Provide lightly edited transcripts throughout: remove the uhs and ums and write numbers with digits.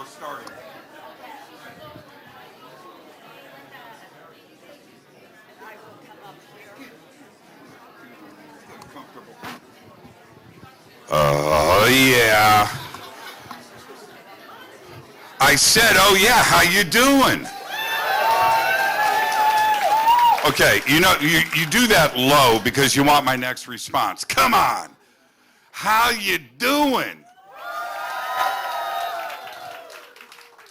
we're starting. Oh, yeah. I said, oh, yeah, how you doing? Okay, you know, you do that low because you want my next response. Come on. How you doing?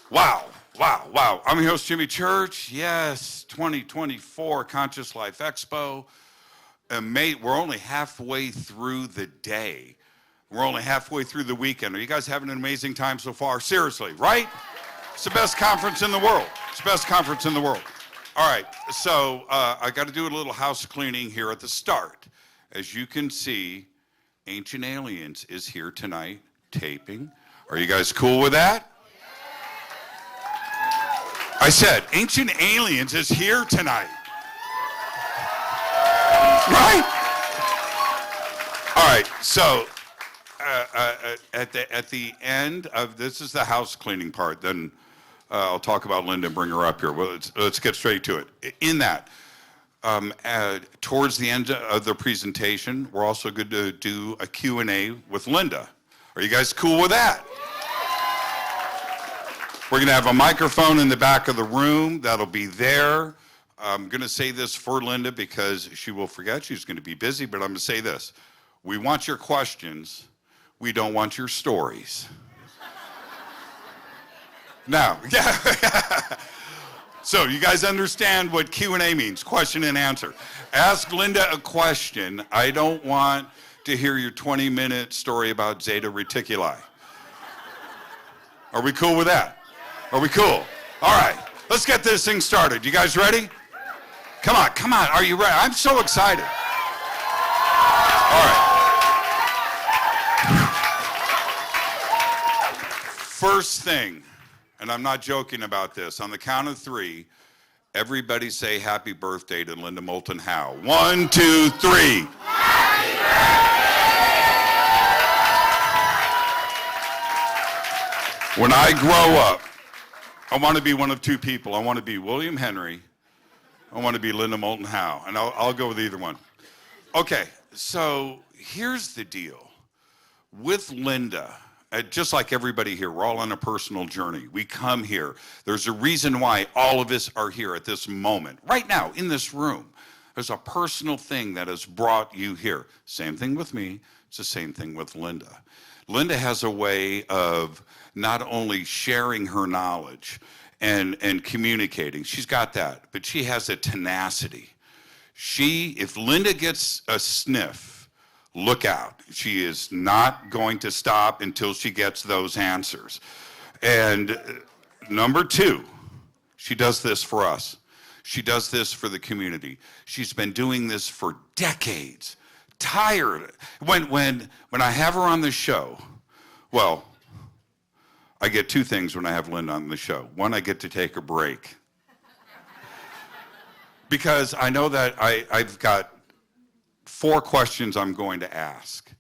Wow, wow, wow. I'm your host, Jimmy Church. Yes, 2024 Conscious Life Expo. And mate, we're only halfway through the day. We're only halfway through the weekend. Are you guys having an amazing time so far? Seriously, right? It's the best conference in the world. It's the best conference in the world. All right, so I got to do a little house cleaning here at the start. As you can see, Ancient Aliens is here tonight taping. Are you guys cool with that? I said, Ancient Aliens is here tonight. Right? All right, so at the end of, this is the house cleaning part, then I'll talk about Linda and bring her up here. Well, let's get straight to it. In that, towards the end of the presentation, we're also going to do a Q&A with Linda. Are you guys cool with that? We're going to have a microphone in the back of the room that'll be there. I'm going to say this for Linda because she will forget. She's going to be busy, but I'm going to say this. We want your questions. We don't want your stories. Now, yeah. So you guys understand what Q&A means, question and answer. Ask Linda a question. I don't want to hear your 20-minute story about Zeta Reticuli. Are we cool with that? Are we cool? All right, let's get this thing started. You guys ready? Come on, come on. Are you ready? I'm so excited. All right. First thing, and I'm not joking about this, on the count of three, everybody say happy birthday to Linda Moulton Howe. 1, 2, 3. Happy birthday! When I grow up, I want to be one of two people. I want to be William Henry. I want to be Linda Moulton Howe, and I'll go with either one. Okay, so here's the deal. With Linda, just like everybody here, we're all on a personal journey. We come here. There's a reason why all of us are here at this moment. Right now, in this room, there's a personal thing that has brought you here. Same thing with me. It's the same thing with Linda. Linda has a way of not only sharing her knowledge and communicating. She's got that, but she has a tenacity. If Linda gets a sniff, look out. She is not going to stop until she gets those answers. And number two, she does this for us. She does this for the community. She's been doing this for decades. Tired. When I have her on the show, well, I get two things when I have Linda on the show. One, I get to take a break. Because I know that I've got 4 questions I'm going to ask.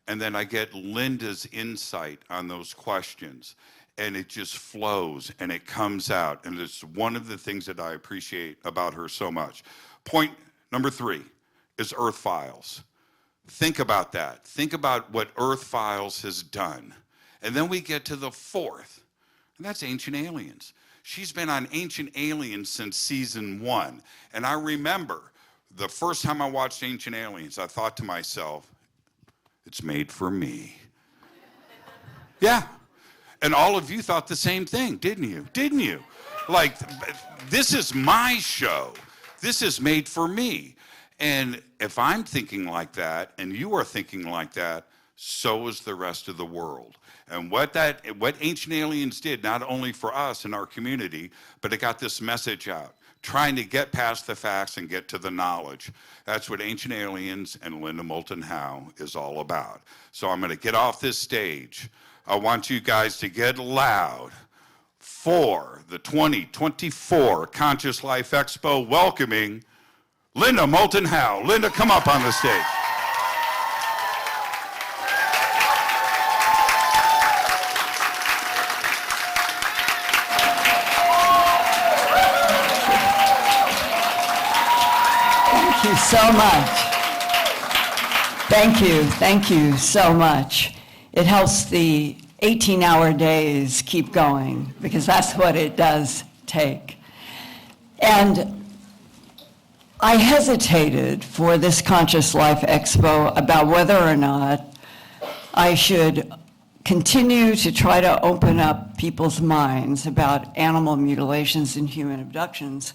And then I get Linda's insight on those questions. And it just flows and it comes out. And it's one of the things that I appreciate about her so much. Point number 3 is Earth Files. Think about that. Think about what Earth Files has done. And then we get to the 4th, and that's Ancient Aliens. She's been on Ancient Aliens since season 1. And I remember the first time I watched Ancient Aliens, I thought to myself, it's made for me. Yeah. And all of you thought the same thing, didn't you? Didn't you? Like, this is my show. This is made for me. And if I'm thinking like that, and you are thinking like that, so is the rest of the world. And what Ancient Aliens did, not only for us in our community, but it got this message out, trying to get past the facts and get to the knowledge. That's what Ancient Aliens and Linda Moulton Howe is all about. So I'm going to get off this stage. I want you guys to get loud for the 2024 Conscious Life Expo, welcoming Linda Moulton Howe. Linda, come up on the stage. you so much. Thank you so much. It helps the 18-hour days keep going, because that's what it does take. And I hesitated for this Conscious Life Expo about whether or not I should continue to try to open up people's minds about animal mutilations and human abductions,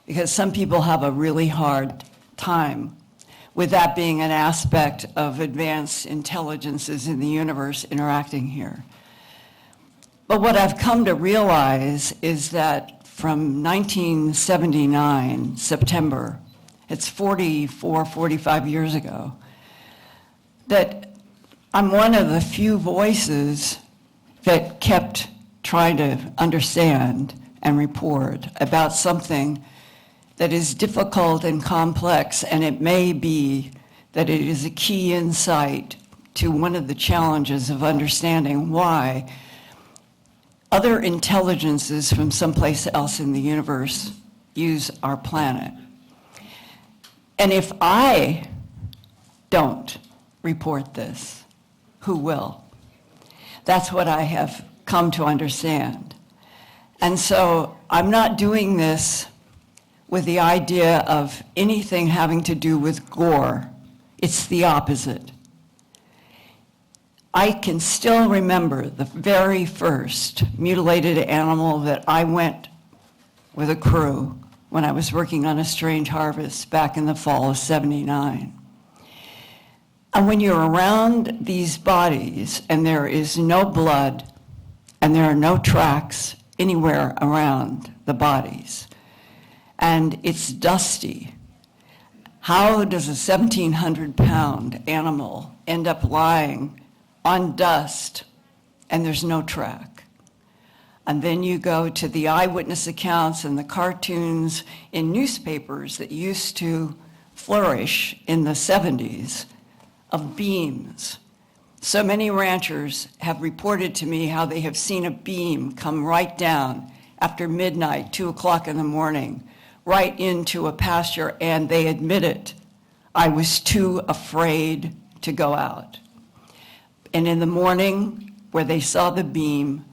because some people have a really hard time with that being an aspect of advanced intelligences in the universe interacting here. But what I've come to realize is that from 1979, September, it's 44, 45 years ago, that I'm one of the few voices that kept trying to understand and report about something that is difficult and complex, and it may be that it is a key insight to one of the challenges of understanding why other intelligences from someplace else in the universe use our planet. And if I don't report this, who will? That's what I have come to understand. And so I'm not doing this with the idea of anything having to do with gore. It's the opposite. I can still remember the very first mutilated animal that I went with a crew when I was working on A Strange Harvest back in the fall of '79. And when you're around these bodies and there is no blood and there are no tracks anywhere around the bodies, and it's dusty, how does a 1,700-pound animal end up lying on dust and there's no track? And then you go to the eyewitness accounts and the cartoons in newspapers that used to flourish in the 70s of beams. So many ranchers have reported to me how they have seen a beam come right down after midnight, 2 o'clock in the morning, right into a pasture, and they admit it. I was too afraid to go out. And in the morning, where they saw the beam,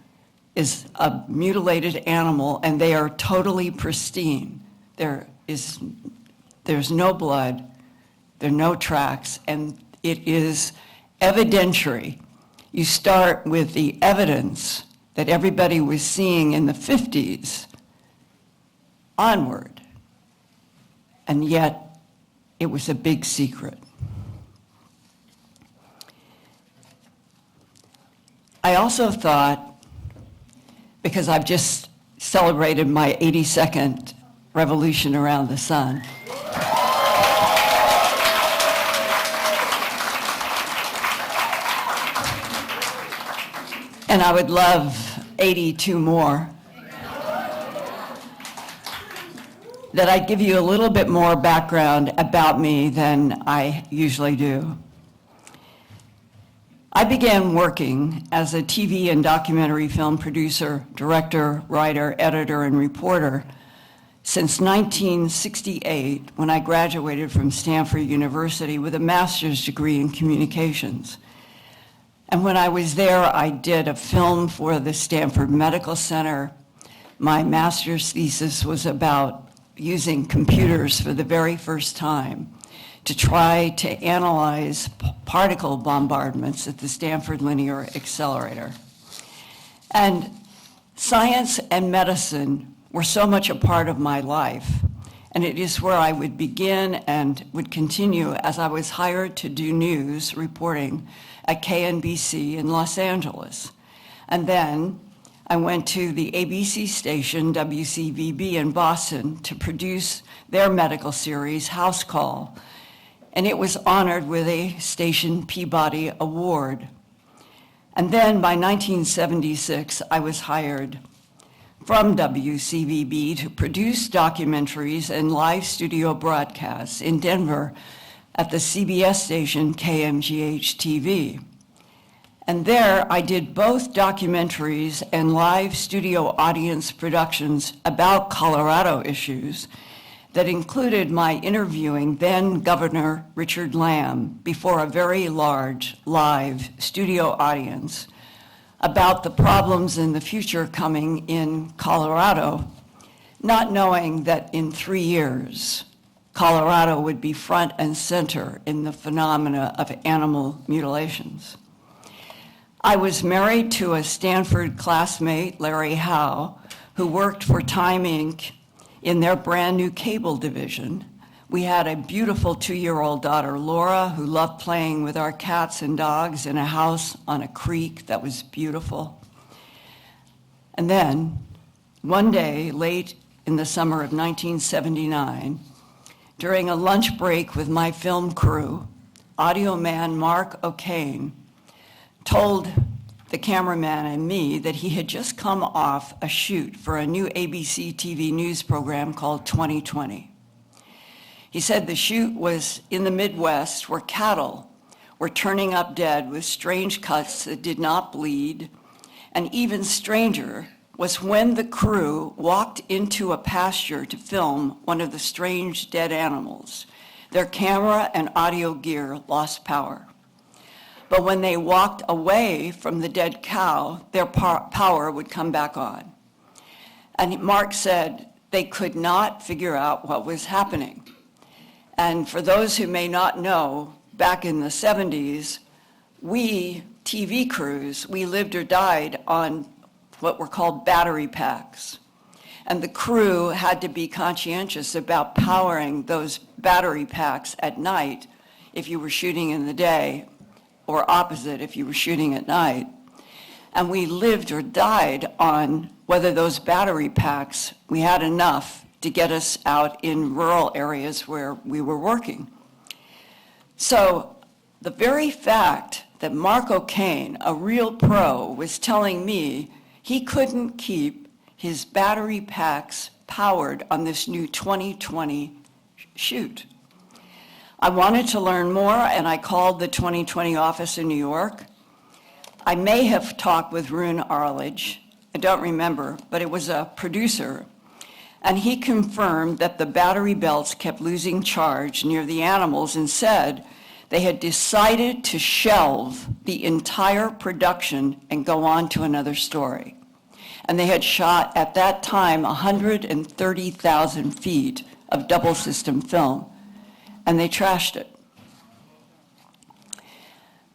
is a mutilated animal, and they are totally pristine. There's no blood, there are no tracks, and it is evidentiary. You start with the evidence that everybody was seeing in the 50s onward, and yet it was a big secret. I also thought, because I've just celebrated my 82nd revolution around the sun, and I would love 82 more, that I'd give you a little bit more background about me than I usually do. I began working as a TV and documentary film producer, director, writer, editor, and reporter since 1968, when I graduated from Stanford University with a master's degree in communications. And when I was there, I did a film for the Stanford Medical Center. My master's thesis was about using computers for the very first time to try to analyze particle bombardments at the Stanford Linear Accelerator. And science and medicine were so much a part of my life, and it is where I would begin and would continue as I was hired to do news reporting at KNBC in Los Angeles. And then I went to the ABC station, WCVB in Boston, to produce their medical series, House Call. And it was honored with a Station Peabody Award. And then by 1976, I was hired from WCVB to produce documentaries and live studio broadcasts in Denver at the CBS station KMGH-TV. And there I did both documentaries and live studio audience productions about Colorado issues that included my interviewing then Governor Richard Lamb before a very large live studio audience about the problems in the future coming in Colorado, not knowing that in 3 years, Colorado would be front and center in the phenomena of animal mutilations. I was married to a Stanford classmate, Larry Howe, who worked for Time Inc. in their brand new cable division. We had a beautiful 2-year-old daughter, Laura, who loved playing with our cats and dogs in a house on a creek that was beautiful. And then, one day, late in the summer of 1979, during a lunch break with my film crew, audio man Mark O'Kane told the cameraman and me that he had just come off a shoot for a new ABC TV news program called 2020. He said the shoot was in the Midwest where cattle were turning up dead with strange cuts that did not bleed, and even stranger was when the crew walked into a pasture to film one of the strange dead animals. Their camera and audio gear lost power. But when they walked away from the dead cow, their power would come back on. And Mark said they could not figure out what was happening. And for those who may not know, back in the 70s, we, TV crews, we lived or died on what were called battery packs. And the crew had to be conscientious about powering those battery packs at night if you were shooting in the day, or opposite if you were shooting at night. And we lived or died on whether those battery packs, we had enough to get us out in rural areas where we were working. So the very fact that Mark O'Kane, a real pro, was telling me he couldn't keep his battery packs powered on this new 2020 shoot. I wanted to learn more, and I called the 2020 office in New York. I may have talked with Rune Arledge, I don't remember, but it was a producer, and he confirmed that the battery belts kept losing charge near the animals and said they had decided to shelve the entire production and go on to another story. And they had shot, at that time, 130,000 feet of double system film, and they trashed it.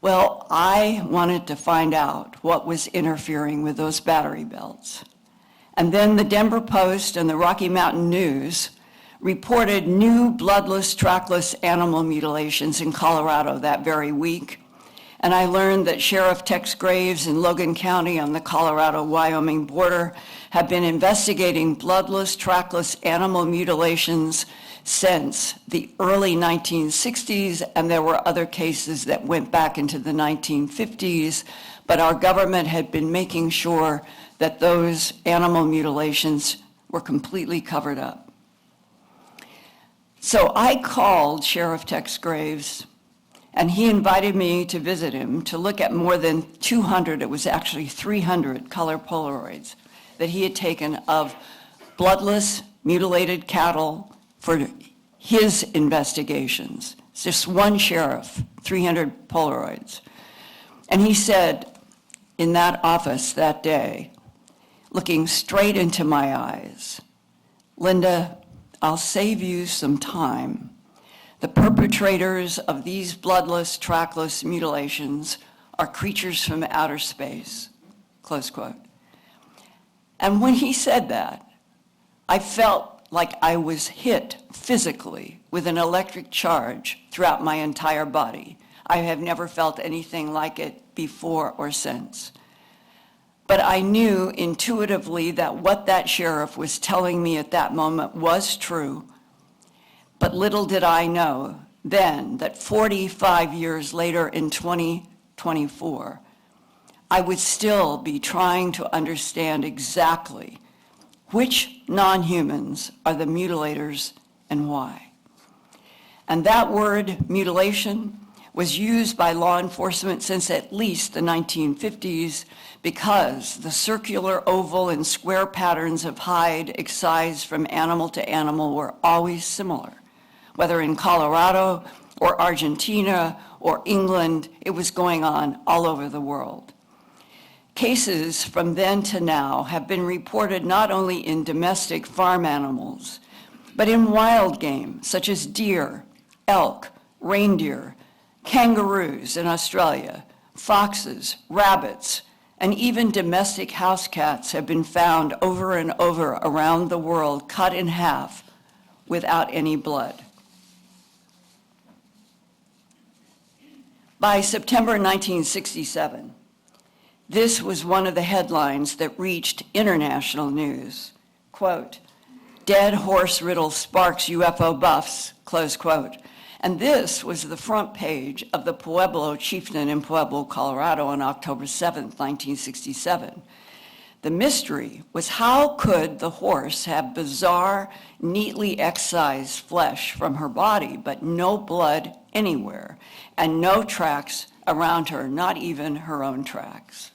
Well, I wanted to find out what was interfering with those battery belts. And then the Denver Post and the Rocky Mountain News reported new bloodless, trackless animal mutilations in Colorado that very week. And I learned that Sheriff Tex Graves in Logan County on the Colorado-Wyoming border have been investigating bloodless, trackless animal mutilations since the early 1960s, and there were other cases that went back into the 1950s, but our government had been making sure that those animal mutilations were completely covered up. So I called Sheriff Tex Graves, and he invited me to visit him to look at more than 200, it was actually 300 color Polaroids that he had taken of bloodless, mutilated cattle for his investigations. It's just one sheriff, 300 Polaroids. And he said in that office that day, looking straight into my eyes, "Linda, I'll save you some time. The perpetrators of these bloodless, trackless mutilations are creatures from outer space," close quote. And when he said that, I felt like I was hit physically with an electric charge throughout my entire body. I have never felt anything like it before or since. But I knew intuitively that what that sheriff was telling me at that moment was true. But little did I know then that 45 years later in 2024, I would still be trying to understand exactly which non-humans are the mutilators and why. And that word, mutilation, was used by law enforcement since at least the 1950s because the circular, oval, and square patterns of hide excised from animal to animal were always similar. Whether in Colorado or Argentina or England, it was going on all over the world. Cases from then to now have been reported not only in domestic farm animals, but in wild game, such as deer, elk, reindeer, kangaroos in Australia, foxes, rabbits, and even domestic house cats have been found over and over around the world, cut in half without any blood. By September 1967, this was one of the headlines that reached international news. Quote, "Dead horse riddle sparks UFO buffs," close quote. And this was the front page of the Pueblo Chieftain in Pueblo, Colorado on October 7th, 1967. The mystery was how could the horse have bizarre, neatly excised flesh from her body, but no blood anywhere, and no tracks around her, not even her own tracks.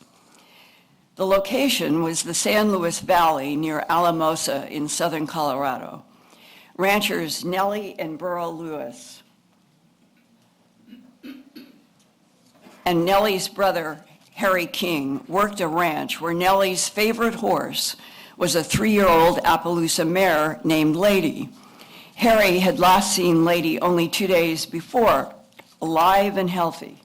The location was the San Luis Valley near Alamosa in southern Colorado. Ranchers Nellie and Burl Lewis and Nellie's brother, Harry King, worked a ranch where Nellie's favorite horse was a 3-year-old Appaloosa mare named Lady. Harry had last seen Lady only 2 days before, alive and healthy.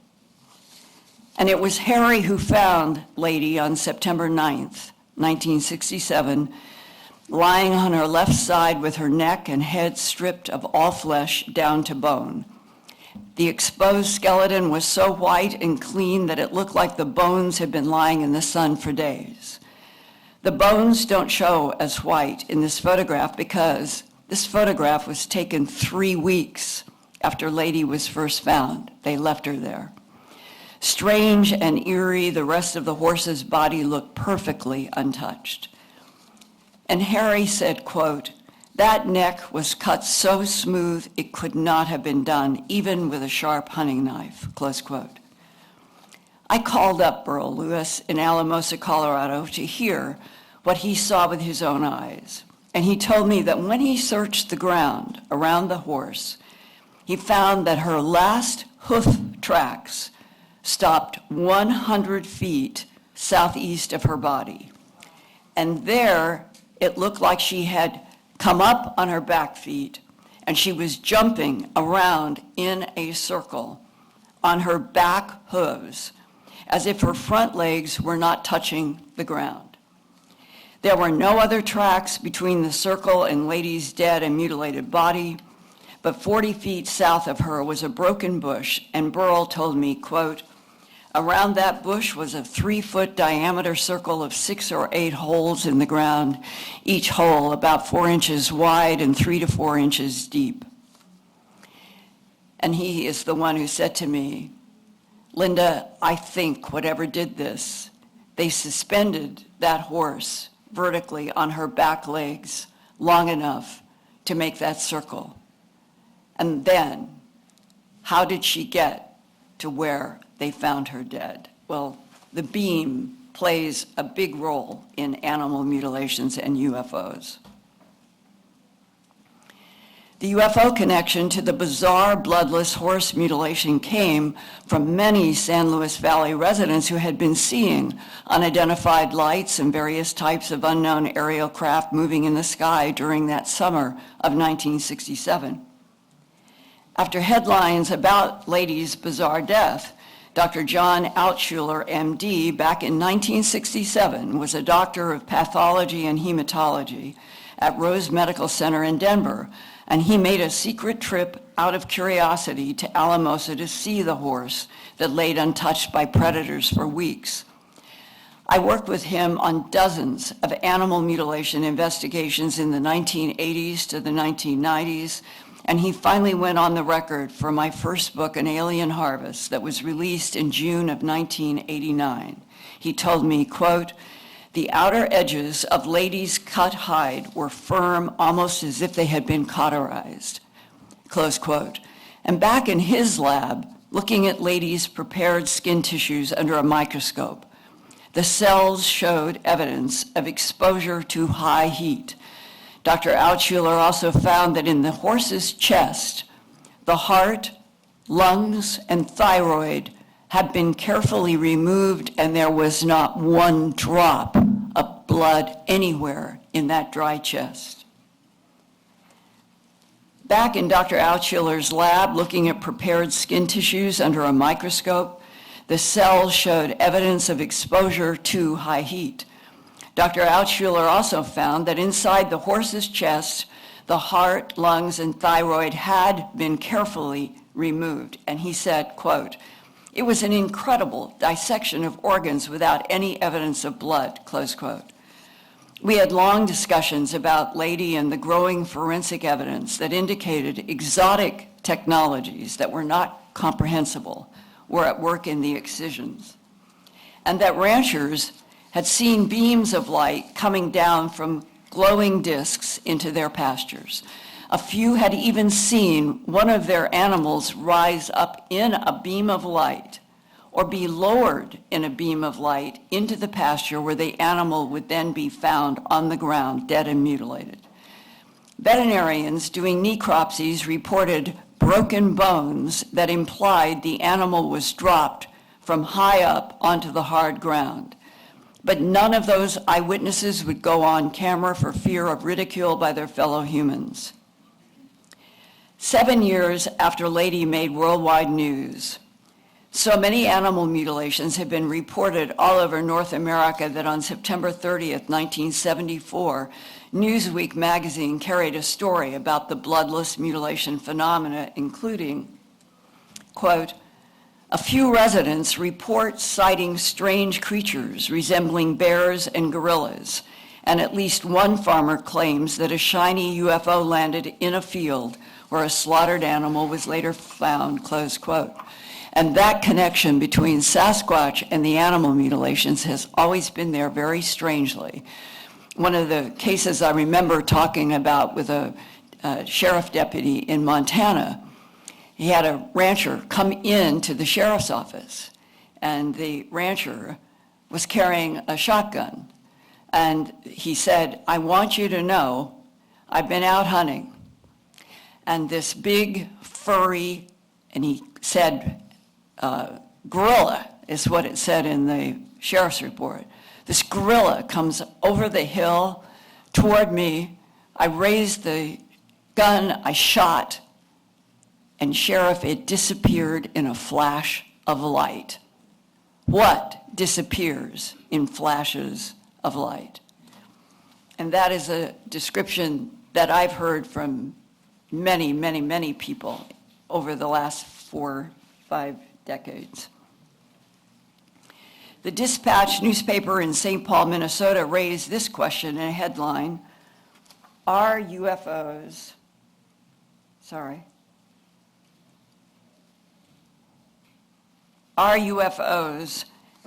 And it was Harry who found Lady on September 9th, 1967, lying on her left side with her neck and head stripped of all flesh down to bone. The exposed skeleton was so white and clean that it looked like the bones had been lying in the sun for days. The bones don't show as white in this photograph because this photograph was taken 3 weeks after Lady was first found. They left her there. Strange and eerie, the rest of the horse's body looked perfectly untouched. And Harry said, quote, "That neck was cut so smooth it could not have been done, even with a sharp hunting knife," close quote. I called up Burl Lewis in Alamosa, Colorado, to hear what he saw with his own eyes. And he told me that when he searched the ground around the horse, he found that her last hoof tracks stopped 100 feet southeast of her body. And there, it looked like she had come up on her back feet, and she was jumping around in a circle on her back hooves, as if her front legs were not touching the ground. There were no other tracks between the circle and Lady's dead and mutilated body, but 40 feet south of her was a broken bush, and Burl told me, quote, "Around that bush was a 3-foot diameter circle of 6 or 8 holes in the ground, each hole about 4 inches wide and 3 to 4 inches deep." And he is the one who said to me, "Linda, I think whatever did this, they suspended that horse vertically on her back legs long enough to make that circle. And then, how did she get to where they found her dead?" Well, the beam plays a big role in animal mutilations and UFOs. The UFO connection to the bizarre bloodless horse mutilation came from many San Luis Valley residents who had been seeing unidentified lights and various types of unknown aerial craft moving in the sky during that summer of 1967. After headlines about Lady's bizarre death, Dr. John Altshuler, MD, back in 1967, was a doctor of pathology and hematology at Rose Medical Center in Denver, and he made a secret trip out of curiosity to Alamosa to see the horse that laid untouched by predators for weeks. I worked with him on dozens of animal mutilation investigations in the 1980s to the 1990s, and he finally went on the record for my first book, An Alien Harvest, that was released in June of 1989. He told me, quote, "The outer edges of Lady's cut hide were firm, almost as if they had been cauterized," close quote. And back in his lab, looking at ladies' prepared skin tissues under a microscope. The cells showed evidence of exposure to high heat. Dr. Altshuler also found that in the horse's chest, the heart, lungs, and thyroid had been carefully removed, and there was not one drop of blood anywhere in that dry chest. Back in Dr. Altshuler's lab, looking at prepared skin tissues under a microscope, the cells showed evidence of exposure to high heat. Dr. Altshuler also found that inside the horse's chest, the heart, lungs, and thyroid had been carefully removed. And he said, quote, "It was an incredible dissection of organs without any evidence of blood," close quote. We had long discussions about Lady and the growing forensic evidence that indicated exotic technologies that were not comprehensible were at work in the excisions, and that ranchers had seen beams of light coming down from glowing discs into their pastures. A few had even seen one of their animals rise up in a beam of light or be lowered in a beam of light into the pasture where the animal would then be found on the ground, dead and mutilated. Veterinarians doing necropsies reported broken bones that implied the animal was dropped from high up onto the hard ground. But none of those eyewitnesses would go on camera for fear of ridicule by their fellow humans. 7 years after Lady made worldwide news, so many animal mutilations have been reported all over North America that on September 30th, 1974, Newsweek magazine carried a story about the bloodless mutilation phenomena, including, quote, "A few residents report sighting strange creatures resembling bears and gorillas, and at least one farmer claims that a shiny UFO landed in a field where a slaughtered animal was later found," close quote. And that connection between Sasquatch and the animal mutilations has always been there very strangely. One of the cases I remember talking about with a sheriff deputy in Montana, he had a rancher come into the sheriff's office, and the rancher was carrying a shotgun. And he said, "I want you to know, I've been out hunting, and this big, furry," and he said, gorilla is what it said in the sheriff's report. "This gorilla comes over the hill toward me. I raised the gun, I shot, and Sheriff, it disappeared in a flash of light." What disappears in flashes of light? And that is a description that I've heard from many, many, many people over the last 4-5 decades. The Dispatch newspaper in St. Paul, Minnesota raised this question in a headline: Are UFOs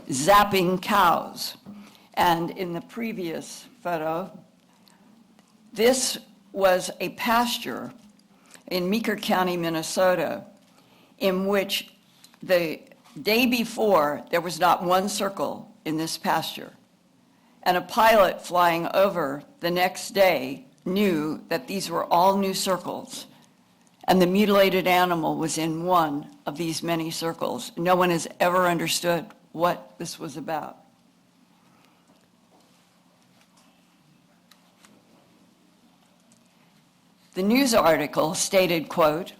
zapping cows? And in the previous photo, this was a pasture in Meeker County, Minnesota, in which the day before there was not one circle in this pasture. And a pilot flying over the next day knew that these were all new circles, and the mutilated animal was in one of these many circles. No one has ever understood what this was about. The news article stated, quote,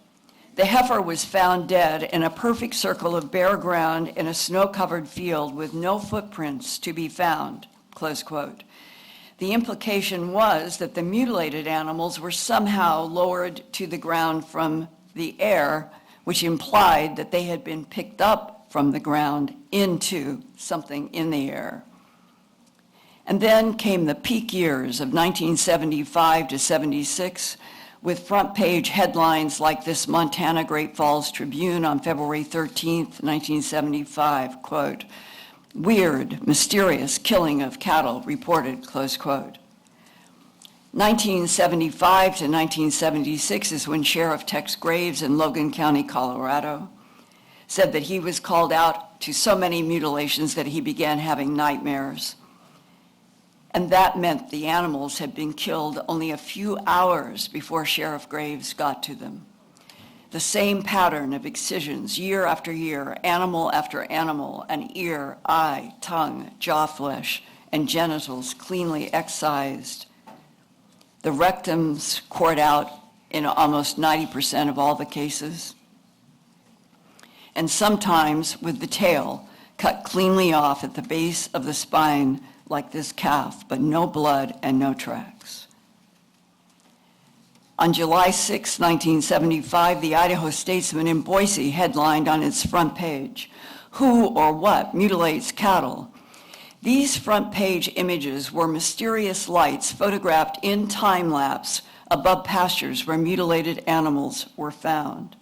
"The heifer was found dead in a perfect circle of bare ground in a snow-covered field with no footprints to be found," close quote. The implication was that the mutilated animals were somehow lowered to the ground from the air, which implied that they had been picked up from the ground into something in the air. And then came the peak years of 1975 to 76, with front page headlines like this Montana Great Falls Tribune on February 13th, 1975, quote, "Weird, mysterious killing of cattle reported," close quote. 1975 to 1976 is when Sheriff Tex Graves in Logan County, Colorado. said that he was called out to so many mutilations that he began having nightmares. And that meant the animals had been killed only a few hours before Sheriff Graves got to them. The same pattern of excisions year after year, animal after animal, an ear, eye, tongue, jaw flesh, and genitals cleanly excised. The rectums cored out in almost 90% of all the cases. And sometimes with the tail cut cleanly off at the base of the spine like this calf, but no blood and no tracks. On July 6, 1975, the Idaho Statesman in Boise headlined on its front page, "Who or what mutilates cattle?" These front page images were mysterious lights photographed in time lapse above pastures where mutilated animals were found.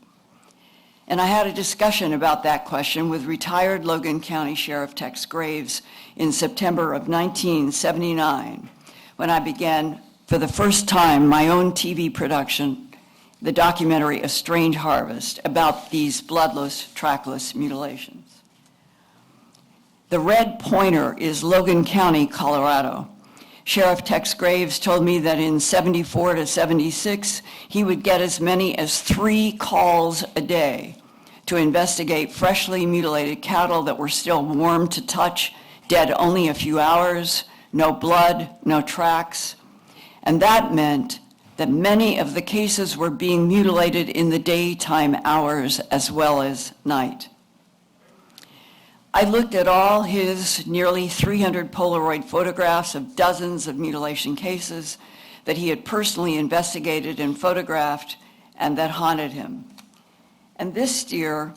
And I had a discussion about that question with retired Logan County Sheriff Tex Graves in September of 1979, when I began for the first time my own TV production, the documentary A Strange Harvest, about these bloodless, trackless mutilations. The red pointer is Logan County, Colorado. Sheriff Tex Graves told me that in 74 to 76, he would get as many as 3 calls a day to investigate freshly mutilated cattle that were still warm to touch, dead only a few hours, no blood, no tracks. And that meant that many of the cases were being mutilated in the daytime hours as well as night. I looked at all his nearly 300 Polaroid photographs of dozens of mutilation cases that he had personally investigated and photographed and that haunted him. And this steer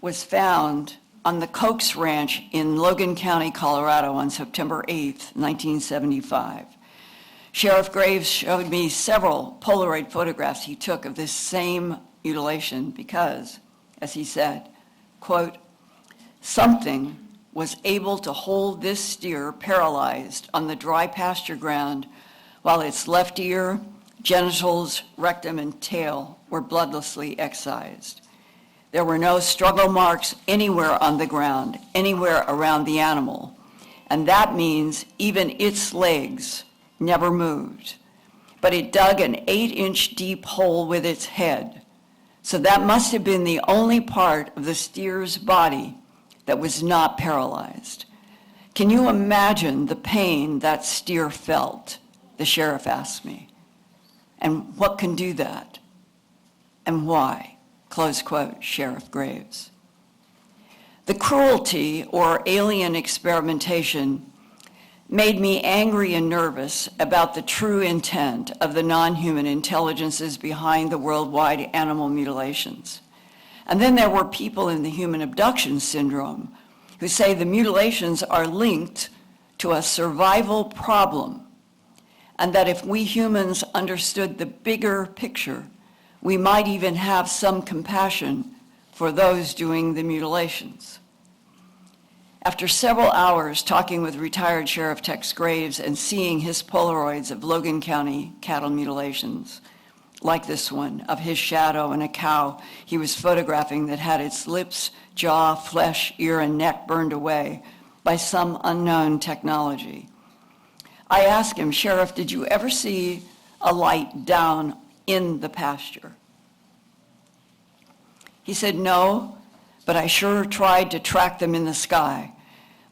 was found on the Coax Ranch in Logan County, Colorado on September 8th, 1975. Sheriff Graves showed me several Polaroid photographs he took of this same mutilation because, as he said, quote, "Something was able to hold this steer paralyzed on the dry pasture ground while its left ear, genitals, rectum, and tail were bloodlessly excised. There were no struggle marks anywhere on the ground, anywhere around the animal, and that means even its legs never moved. But it dug an 8-inch deep hole with its head, so that must have been the only part of the steer's body that was not paralyzed. Can you imagine the pain that steer felt?" the sheriff asked me. "And what can do that? And why?" Close quote, Sheriff Graves. The cruelty or alien experimentation made me angry and nervous about the true intent of the non-human intelligences behind the worldwide animal mutilations. And then there were people in the human abduction syndrome who say the mutilations are linked to a survival problem, and that if we humans understood the bigger picture, we might even have some compassion for those doing the mutilations. After several hours talking with retired Sheriff Tex Graves and seeing his Polaroids of Logan County cattle mutilations, like this one, of his shadow and a cow he was photographing that had its lips, jaw, flesh, ear, and neck burned away by some unknown technology, I asked him, "Sheriff, did you ever see a light down in the pasture?" He said, "No, but I sure tried to track them in the sky.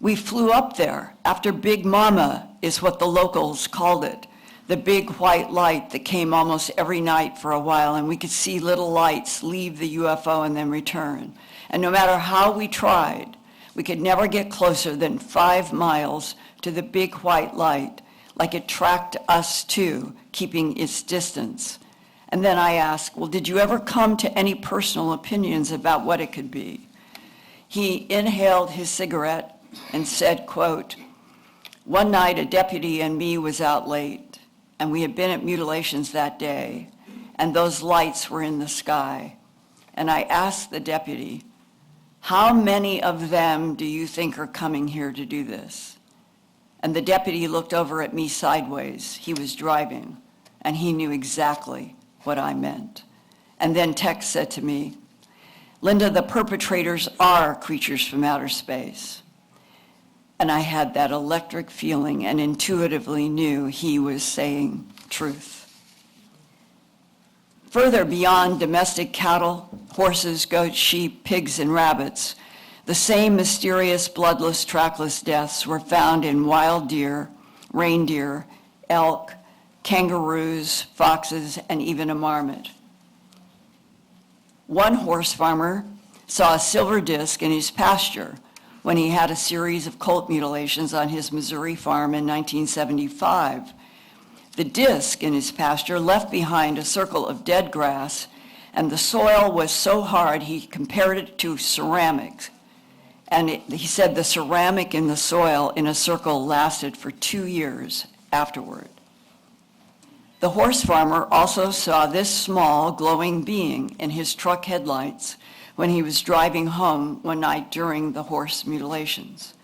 We flew up there after Big Mama is what the locals called it, the big white light that came almost every night for a while, and we could see little lights leave the UFO and then return. And no matter how we tried, we could never get closer than 5 miles to the big white light, like it tracked us too, keeping its distance." And then I asked, "Well, did you ever come to any personal opinions about what it could be?" He inhaled his cigarette and said, quote, "One night a deputy and me was out late, and we had been at Mutilations that day, and those lights were in the sky. And I asked the deputy, 'How many of them do you think are coming here to do this?' And the deputy looked over at me sideways. He was driving, and he knew exactly what I meant. And then Tex said to me, Linda, the perpetrators are creatures from outer space. And I had that electric feeling and intuitively knew he was saying truth. Further beyond domestic cattle, horses, goats, sheep, pigs, and rabbits, the same mysterious, bloodless, trackless deaths were found in wild deer, reindeer, elk, kangaroos, foxes, and even a marmot. One horse farmer saw a silver disc in his pasture when he had a series of colt mutilations on his Missouri farm in 1975. The disc in his pasture left behind a circle of dead grass, and the soil was so hard he compared it to ceramics. And he said the ceramic in the soil in a circle lasted for 2 years afterward. The horse farmer also saw this small, glowing being in his truck headlights when he was driving home one night during the horse mutilations.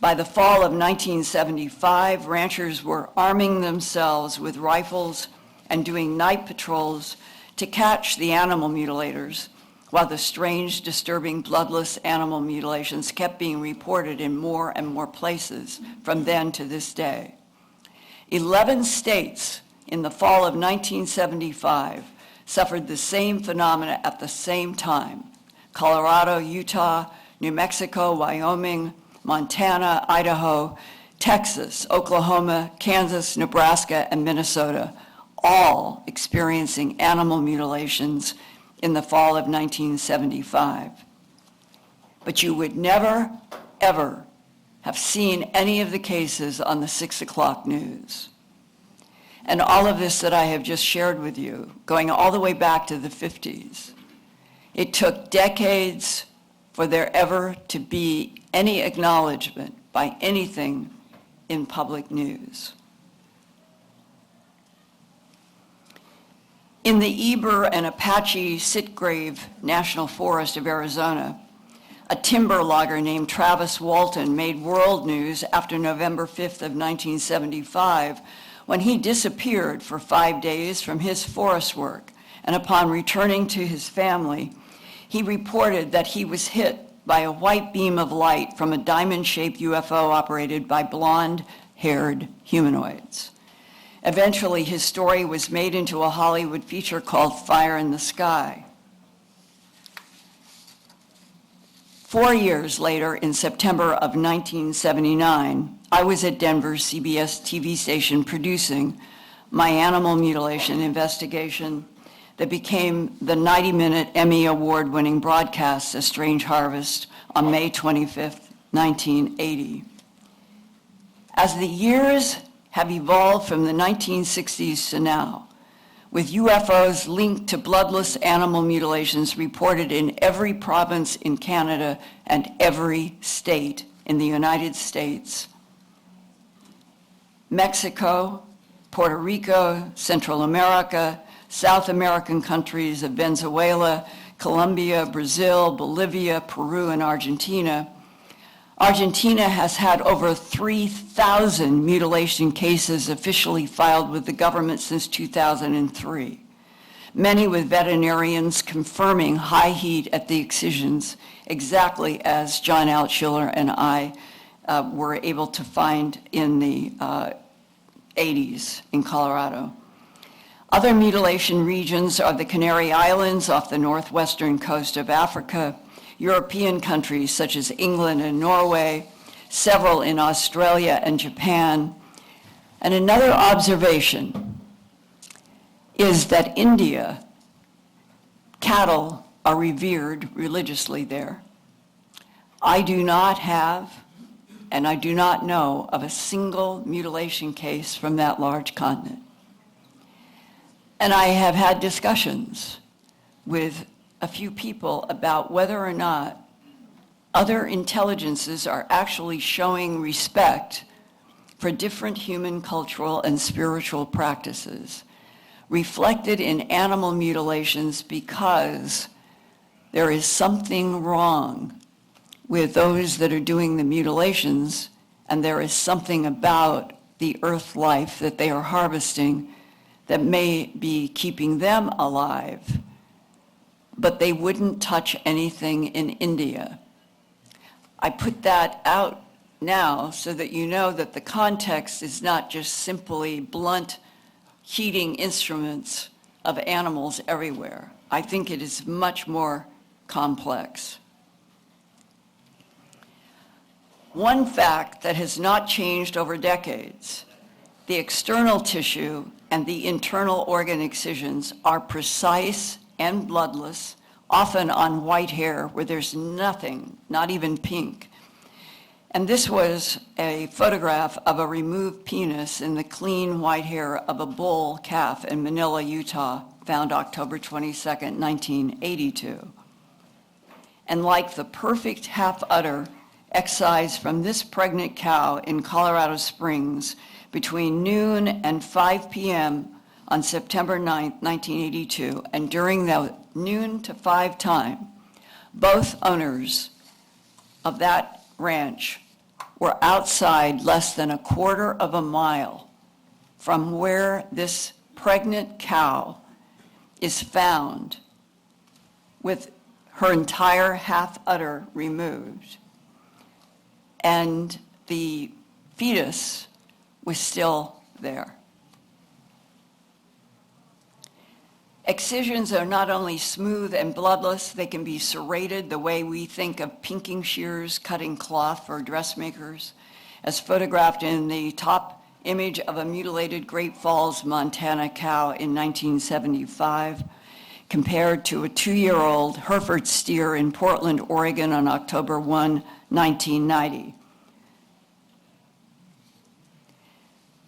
By the fall of 1975, ranchers were arming themselves with rifles and doing night patrols to catch the animal mutilators, while the strange, disturbing, bloodless animal mutilations kept being reported in more and more places from then to this day. 11 states in the fall of 1975 suffered the same phenomena at the same time: Colorado, Utah, New Mexico, Wyoming, Montana, Idaho, Texas, Oklahoma, Kansas, Nebraska, and Minnesota, all experiencing animal mutilations in the fall of 1975. But you would never, ever have seen any of the cases on the 6 o'clock news. And all of this that I have just shared with you, going all the way back to the 50s, it took decades for there ever to be any acknowledgement by anything in public news. In the Eber and Apache Sitgrave National Forest of Arizona, a timber logger named Travis Walton made world news after November 5th of 1975 when he disappeared for 5 days from his forest work, and upon returning to his family, he reported that he was hit by a white beam of light from a diamond-shaped UFO operated by blonde-haired humanoids. Eventually, his story was made into a Hollywood feature called Fire in the Sky. 4 years later, in September of 1979, I was at Denver's CBS TV station producing my animal mutilation investigation that became the 90-minute Emmy Award-winning broadcast, A Strange Harvest, on May 25th, 1980. As the years have evolved from the 1960s to now, with UFOs linked to bloodless animal mutilations reported in every province in Canada and every state in the United States, Mexico, Puerto Rico, Central America, South American countries of Venezuela, Colombia, Brazil, Bolivia, Peru, and Argentina. Argentina has had over 3,000 mutilation cases officially filed with the government since 2003, many with veterinarians confirming high heat at the excisions, exactly as John Altschiller and I were able to find in the 80s in Colorado. Other mutilation regions are the Canary Islands off the northwestern coast of Africa, European countries such as England and Norway, several in Australia and Japan. And another observation is that India, cattle are revered religiously there. I do not have, and I do not know of a single mutilation case from that large continent. And I have had discussions with a few people about whether or not other intelligences are actually showing respect for different human cultural and spiritual practices reflected in animal mutilations, because there is something wrong with those that are doing the mutilations, and there is something about the earth life that they are harvesting that may be keeping them alive but they wouldn't touch anything in India. I put that out now so that you know that the context is not just simply blunt heating instruments of animals everywhere. I think it is much more complex. One fact that has not changed over decades: the external tissue and the internal organ excisions are precise and bloodless, often on white hair where there's nothing, not even pink. And this was a photograph of a removed penis in the clean white hair of a bull calf in Manila, Utah, found October 22nd, 1982. And like the perfect half udder excised from this pregnant cow in Colorado Springs between noon and 5 p.m. on September 9th, 1982, and during the noon to 5 time, both owners of that ranch were outside less than a quarter of a mile from where this pregnant cow is found with her entire half udder removed. And the fetus was still there. Excisions are not only smooth and bloodless, they can be serrated the way we think of pinking shears cutting cloth for dressmakers, as photographed in the top image of a mutilated Great Falls, Montana cow in 1975, compared to a 2-year-old Hereford steer in Portland, Oregon on October 1, 1990.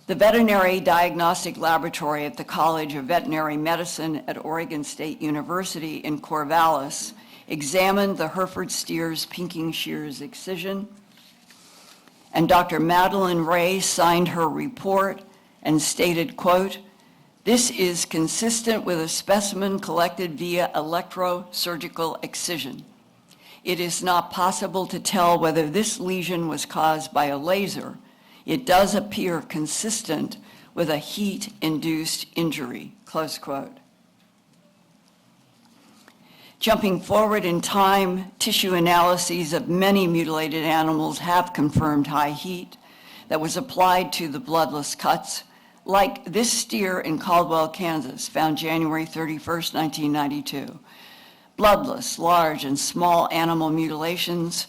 The Veterinary Diagnostic Laboratory at the College of Veterinary Medicine at Oregon State University in Corvallis examined the Hereford steer's pinking shears excision, and Dr. Madeline Ray signed her report and stated, quote, "This is consistent with a specimen collected via electrosurgical excision. It is not possible to tell whether this lesion was caused by a laser. It does appear consistent with a heat-induced injury," close quote. Jumping forward in time, tissue analyses of many mutilated animals have confirmed high heat that was applied to the bloodless cuts, like this steer in Caldwell, Kansas, found January 31st, 1992. Bloodless, large and small animal mutilations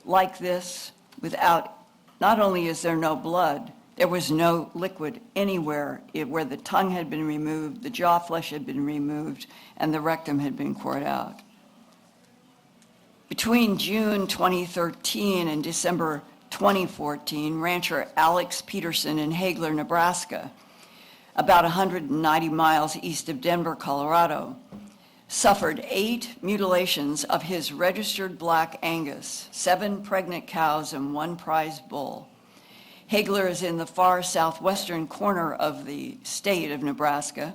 like this, without, not only is there no blood, there was no liquid anywhere where the tongue had been removed, the jaw flesh had been removed, and the rectum had been cored out. Between June 2013 and December 2014, rancher Alex Peterson in Hagler, Nebraska, about 190 miles east of Denver, Colorado, suffered 8 mutilations of his registered black Angus, 7 pregnant cows, and 1 prize bull. Hagler is in the far southwestern corner of the state of Nebraska,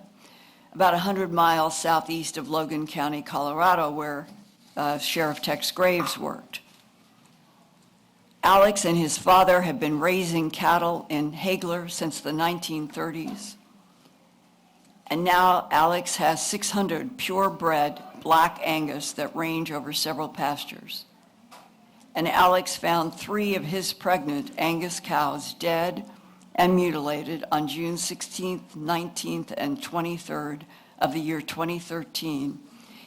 about 100 miles southeast of Logan County, Colorado, where Sheriff Tex Graves worked. Alex and his father have been raising cattle in Hagler since the 1930s. And now Alex has 600 purebred black Angus that range over several pastures. And Alex found 3 of his pregnant Angus cows dead and mutilated on June 16th, 19th, and 23rd of the year 2013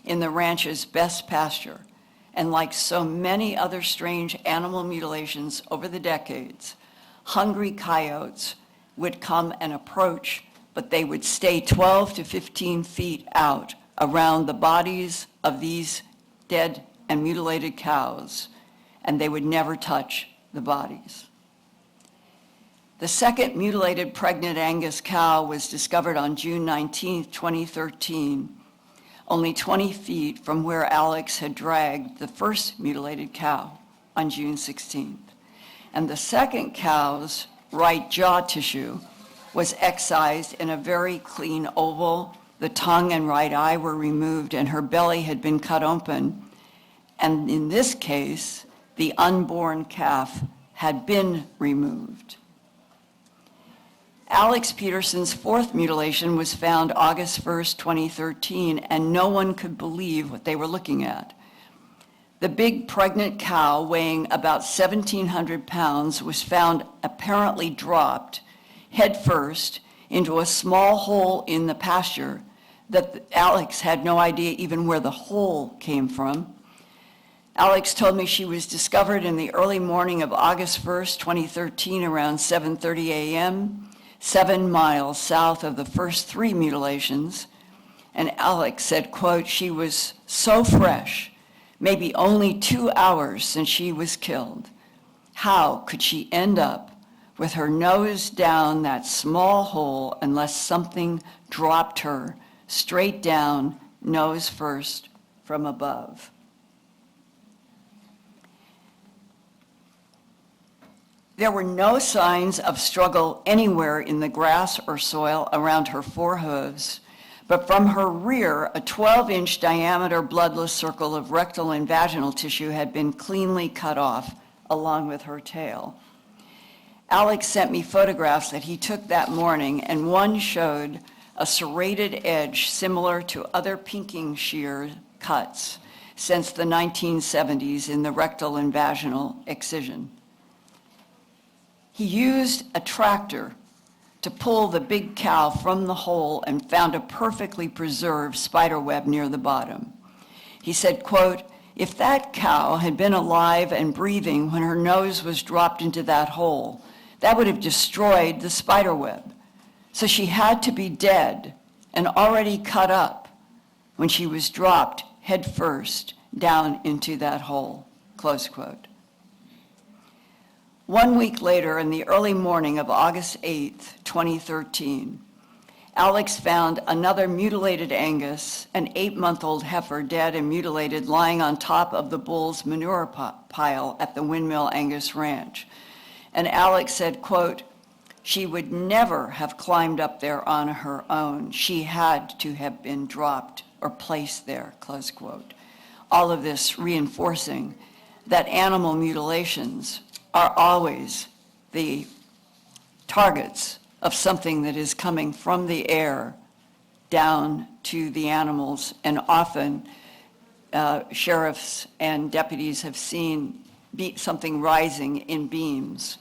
in the ranch's best pasture. And like so many other strange animal mutilations over the decades, hungry coyotes would come and approach, but they would stay 12 to 15 feet out around the bodies of these dead and mutilated cows, and they would never touch the bodies. The second mutilated pregnant Angus cow was discovered on June 19, 2013, only 20 feet from where Alex had dragged the first mutilated cow on June 16th. And the second cow's right jaw tissue was excised in a very clean oval. The tongue and right eye were removed, and her belly had been cut open. And in this case, the unborn calf had been removed. Alex Peterson's fourth mutilation was found August 1st, 2013, and no one could believe what they were looking at. The big pregnant cow weighing about 1,700 pounds was found apparently dropped headfirst into a small hole in the pasture that Alex had no idea even where the hole came from. Alex told me she was discovered in the early morning of August 1st, 2013, around 7:30 a.m., 7 miles south of the first 3 mutilations. And Alex said, quote, "She was so fresh, maybe only 2 hours since she was killed. How could she end up with her nose down that small hole unless something dropped her straight down, nose first, from above?" There were no signs of struggle anywhere in the grass or soil around her forehooves, but from her rear, a 12-inch diameter bloodless circle of rectal and vaginal tissue had been cleanly cut off, along with her tail. Alex sent me photographs that he took that morning, and one showed a serrated edge similar to other pinking shear cuts since the 1970s in the rectal and vaginal excision. He used a tractor to pull the big cow from the hole and found a perfectly preserved spider web near the bottom. He said, quote, "If that cow had been alive and breathing when her nose was dropped into that hole, that would have destroyed the spider web. So she had to be dead and already cut up when she was dropped head first down into that hole," close quote. 1 week later, in the early morning of August 8th, 2013, Alex found another mutilated Angus, an 8-month-old heifer, dead and mutilated, lying on top of the bull's manure pile at the Windmill Angus Ranch. And Alex said, quote, "She would never have climbed up there on her own. She had to have been dropped or placed there," close quote. All of this reinforcing that animal mutilations are always the targets of something that is coming from the air down to the animals, and often sheriffs and deputies have seen something rising in beams.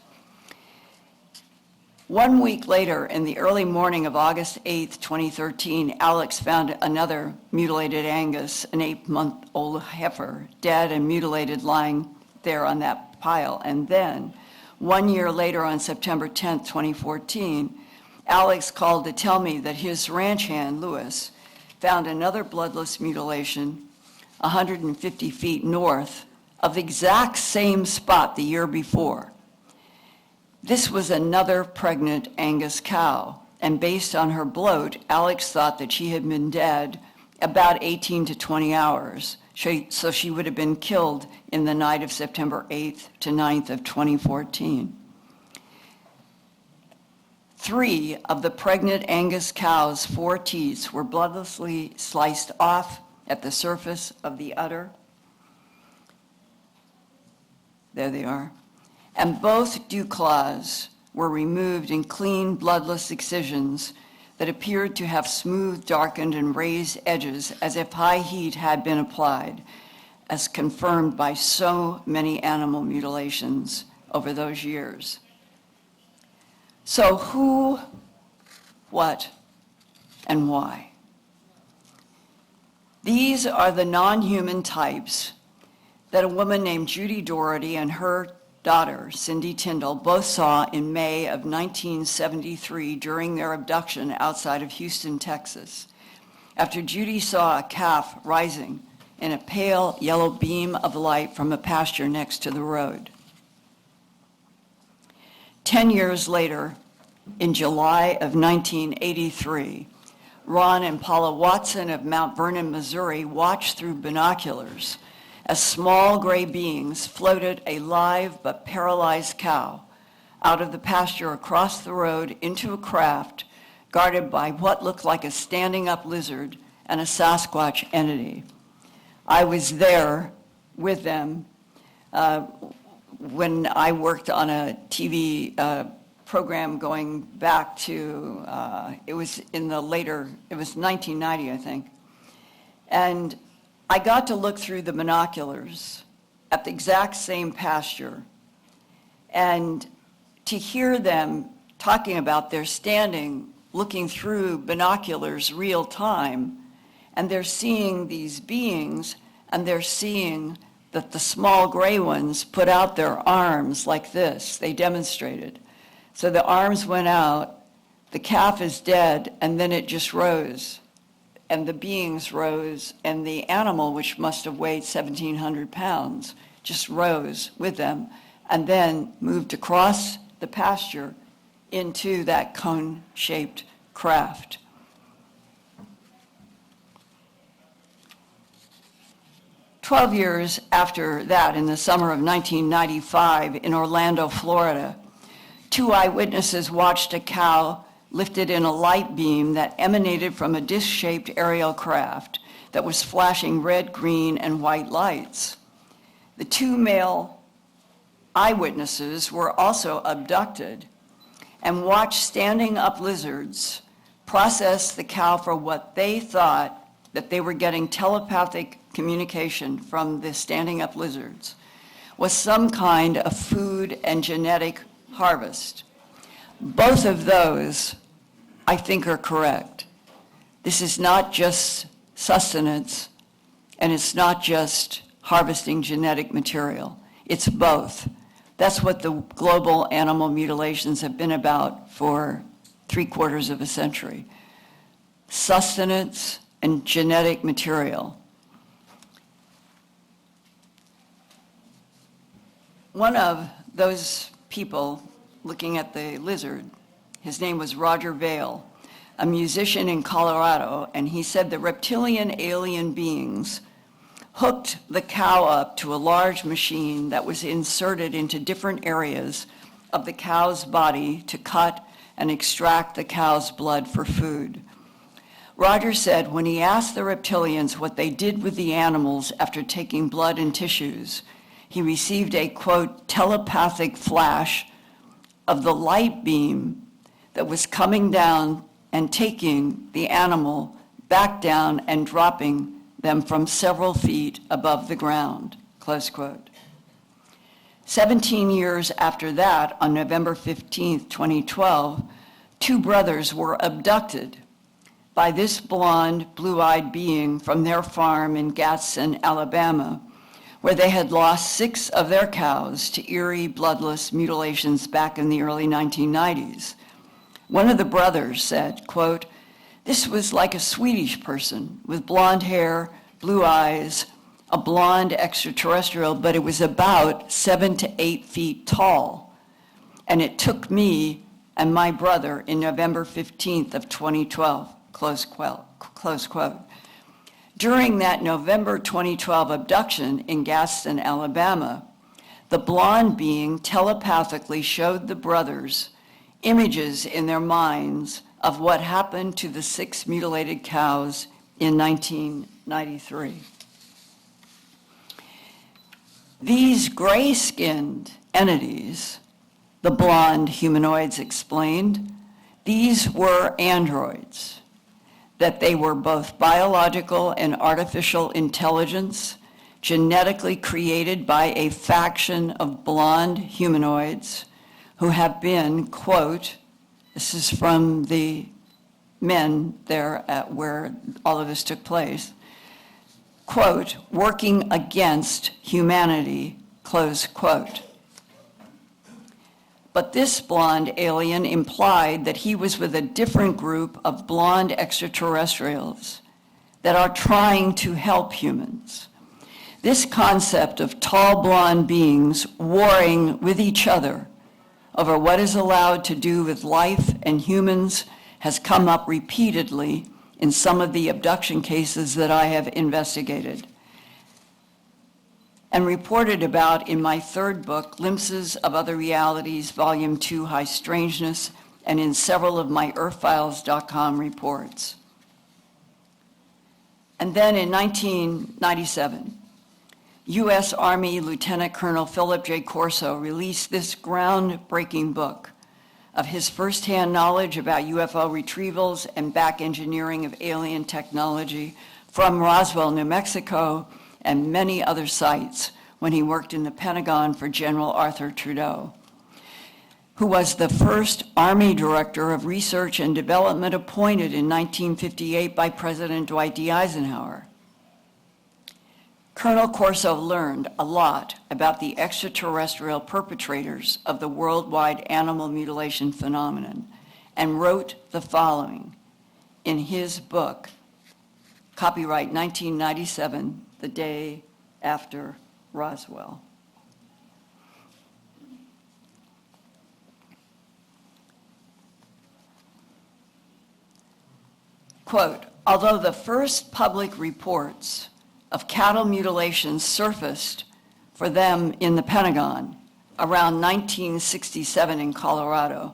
1 week later, in the early morning of August 8th, 2013, Alex found another mutilated Angus, an 8-month-old heifer, dead and mutilated, lying there on that pile. And then, 1 year later, on September 10th, 2014, Alex called to tell me that his ranch hand, Lewis, found another bloodless mutilation 150 feet north of the exact same spot the year before. This was another pregnant Angus cow, and based on her bloat, Alex thought that she had been dead about 18 to 20 hours. So she would have been killed in the night of September 8th to 9th of 2014. 3 of the pregnant Angus cow's 4 teats were bloodlessly sliced off at the surface of the udder. There they are. And both dew claws were removed in clean, bloodless excisions that appeared to have smooth, darkened, and raised edges as if high heat had been applied, as confirmed by so many animal mutilations over those years. So who, what, and why? These are the non-human types that a woman named Judy Doherty and her daughter, Cindy Tyndall, both saw in May of 1973 during their abduction outside of Houston, Texas, after Judy saw a calf rising in a pale yellow beam of light from a pasture next to the road. 10 years later, in July of 1983, Ron and Paula Watson of Mount Vernon, Missouri, watched through binoculars as small gray beings floated a live but paralyzed cow out of the pasture across the road into a craft guarded by what looked like a standing-up lizard and a Sasquatch entity. I was there with them when I worked on a TV program going back to, it was 1990, I think. And I got to look through the binoculars at the exact same pasture, and to hear them talking about they're standing, looking through binoculars real time, and they're seeing these beings, and they're seeing that the small gray ones put out their arms like this. They demonstrated. So the arms went out, the calf is dead, and then it just rose. And the beings rose, and the animal, which must have weighed 1,700 pounds, just rose with them, and then moved across the pasture into that cone-shaped craft. "12 years after that, in the summer of 1995, in Orlando, Florida, 2 eyewitnesses watched a cow lifted in a light beam that emanated from a disc-shaped aerial craft that was flashing red, green, and white lights. The 2 male eyewitnesses were also abducted and watched standing up lizards process the cow for what they thought that they were getting telepathic communication from the standing up lizards was some kind of food and genetic harvest. Both of those, I think, are correct. This is not just sustenance, and it's not just harvesting genetic material. It's both. That's what the global animal mutilations have been about for 3/4 of a century. Sustenance and genetic material. One of those people looking at the lizard, his name was Roger Vail, a musician in Colorado, and he said the reptilian alien beings hooked the cow up to a large machine that was inserted into different areas of the cow's body to cut and extract the cow's blood for food. Roger said when he asked the reptilians what they did with the animals after taking blood and tissues, he received a, quote, telepathic flash of the light beam that was coming down and taking the animal back down and dropping them from several feet above the ground, close quote. 17 years after that, on November 15th, 2012, 2 brothers were abducted by this blonde, blue-eyed being from their farm in Gadsden, Alabama, where they had lost 6 of their cows to eerie, bloodless mutilations back in the early 1990s. One of the brothers said, quote, "This was like a Swedish person with blonde hair, blue eyes, a blonde extraterrestrial, but it was about 7 to 8 feet tall. And it took me and my brother in November 15th of 2012, close quote. During that November 2012 abduction in Gadsden, Alabama, the blonde being telepathically showed the brothers images in their minds of what happened to the 6 mutilated cows in 1993. These gray-skinned entities, the blonde humanoids explained, these were androids, that they were both biological and artificial intelligence, genetically created by a faction of blonde humanoids who have been, quote, this is from the men there at where all of this took place, quote, working against humanity, close quote. But this blonde alien implied that he was with a different group of blonde extraterrestrials that are trying to help humans. This concept of tall blonde beings warring with each other over what is allowed to do with life and humans has come up repeatedly in some of the abduction cases that I have investigated and reported about in my 3rd book, Glimpses of Other Realities, Volume 2, High Strangeness, and in several of my earthfiles.com reports. And then in 1997, U.S. Army Lieutenant Colonel Philip J. Corso released this groundbreaking book, of his firsthand knowledge about UFO retrievals and back engineering of alien technology from Roswell, New Mexico, and many other sites when he worked in the Pentagon for General Arthur Trudeau, who was the first Army Director of Research and Development appointed in 1958 by President Dwight D. Eisenhower. Colonel Corso learned a lot about the extraterrestrial perpetrators of the worldwide animal mutilation phenomenon and wrote the following in his book, copyright 1997, The Day After Roswell. Quote, although the first public reports of cattle mutilations surfaced for them in the Pentagon around 1967 in Colorado,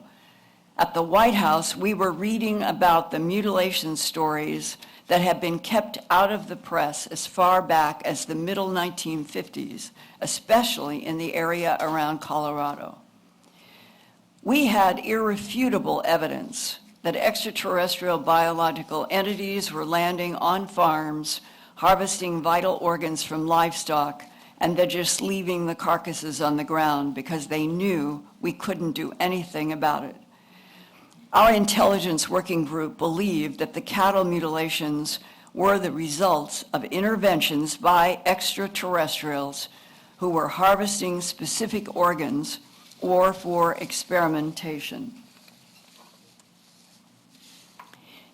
at the White House, we were reading about the mutilation stories that had been kept out of the press as far back as the middle 1950s, especially in the area around Colorado. We had irrefutable evidence that extraterrestrial biological entities were landing on farms, harvesting vital organs from livestock, and they're just leaving the carcasses on the ground because they knew we couldn't do anything about it. Our intelligence working group believed that the cattle mutilations were the results of interventions by extraterrestrials who were harvesting specific organs or for experimentation.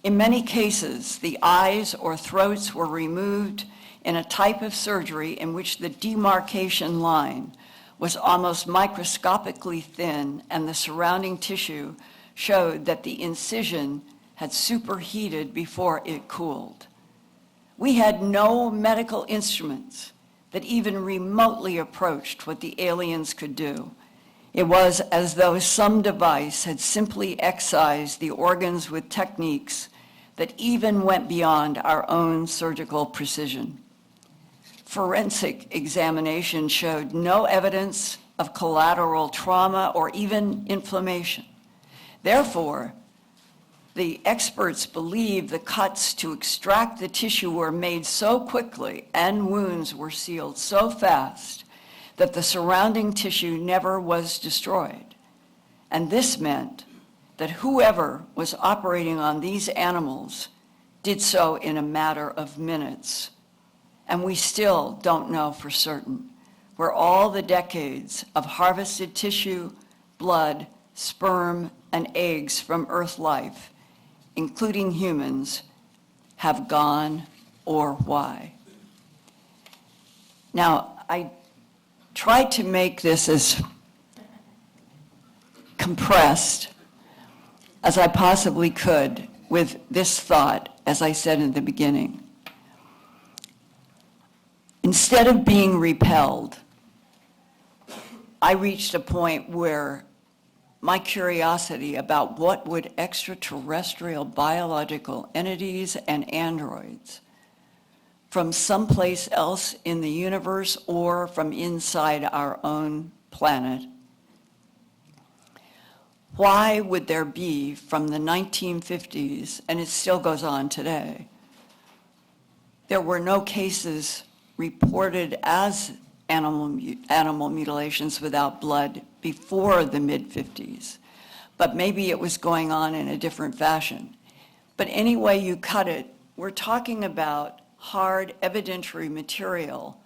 In many cases, the eyes or throats were removed in a type of surgery in which the demarcation line was almost microscopically thin and the surrounding tissue showed that the incision had superheated before it cooled. We had no medical instruments that even remotely approached what the aliens could do. It was as though some device had simply excised the organs with techniques that even went beyond our own surgical precision. Forensic examination showed no evidence of collateral trauma or even inflammation. Therefore, the experts believe the cuts to extract the tissue were made so quickly and wounds were sealed so fast that the surrounding tissue never was destroyed. And this meant that whoever was operating on these animals did so in a matter of minutes. And we still don't know for certain where all the decades of harvested tissue, blood, sperm, and eggs from Earth life, including humans, have gone or why. Now, I tried to make this as compressed as I possibly could with this thought, as I said in the beginning. Instead of being repelled, I reached a point where my curiosity about what would extraterrestrial biological entities and androids from someplace else in the universe or from inside our own planet, why would there be from the 1950s, and it still goes on today, there were no cases reported as animal mutilations without blood before the mid-50s, but maybe it was going on in a different fashion. But any way you cut it, we're talking about hard evidentiary material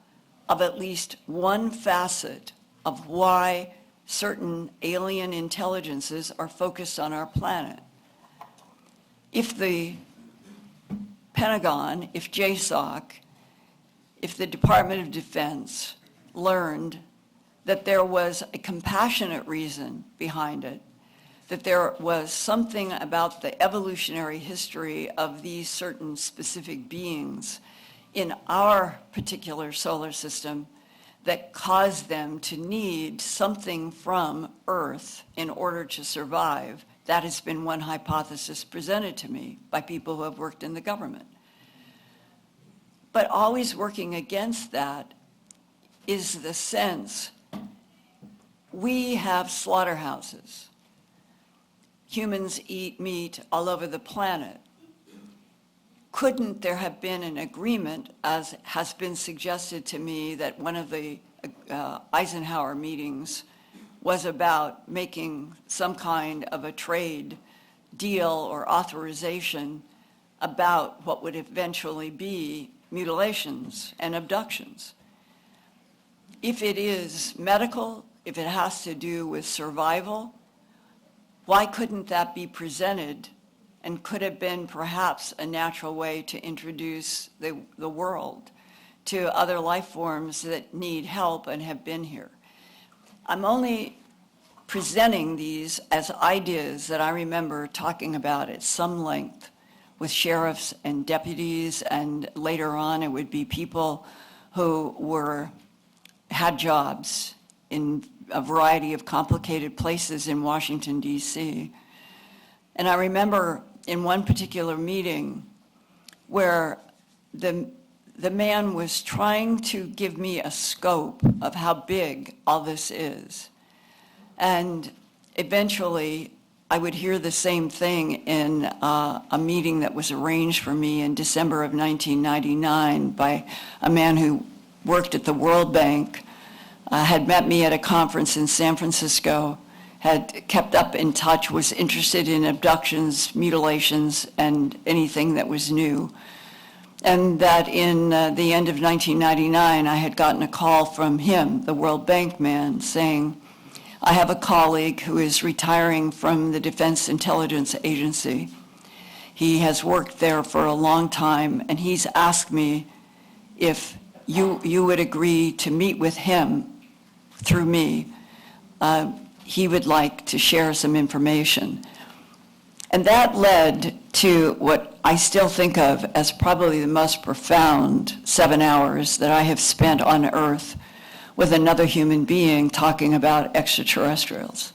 of at least one facet of why certain alien intelligences are focused on our planet. If the Pentagon, if JSOC, if the Department of Defense learned that there was a compassionate reason behind it, that there was something about the evolutionary history of these certain specific beings in our particular solar system that caused them to need something from Earth in order to survive, that has been one hypothesis presented to me by people who have worked in the government. But always working against that is the sense we have slaughterhouses. humans eat meat all over the planet. Couldn't there have been an agreement, as has been suggested to me, that one of the Eisenhower meetings was about making some kind of a trade deal or authorization about what would eventually be mutilations and abductions? If it is medical, if it has to do with survival, why couldn't that be presented and could have been perhaps a natural way to introduce the world to other life forms that need help and have been here? I'm only presenting these as ideas that I remember talking about at some length with sheriffs and deputies, and later on it would be people who had jobs in a variety of complicated places in Washington, D.C. And I remember in one particular meeting where the man was trying to give me a scope of how big all this is. And eventually, I would hear the same thing in a meeting that was arranged for me in December of 1999 by a man who worked at the World Bank, had met me at a conference in San Francisco, had kept up in touch, was interested in abductions, mutilations, and anything that was new. And that in the end of 1999, I had gotten a call from him, the World Bank man, saying, I have a colleague who is retiring from the Defense Intelligence Agency. He has worked there for a long time, and he's asked me if you would agree to meet with him through me. He would like to share some information. And that led to what I still think of as probably the most profound 7 hours that I have spent on Earth with another human being talking about extraterrestrials.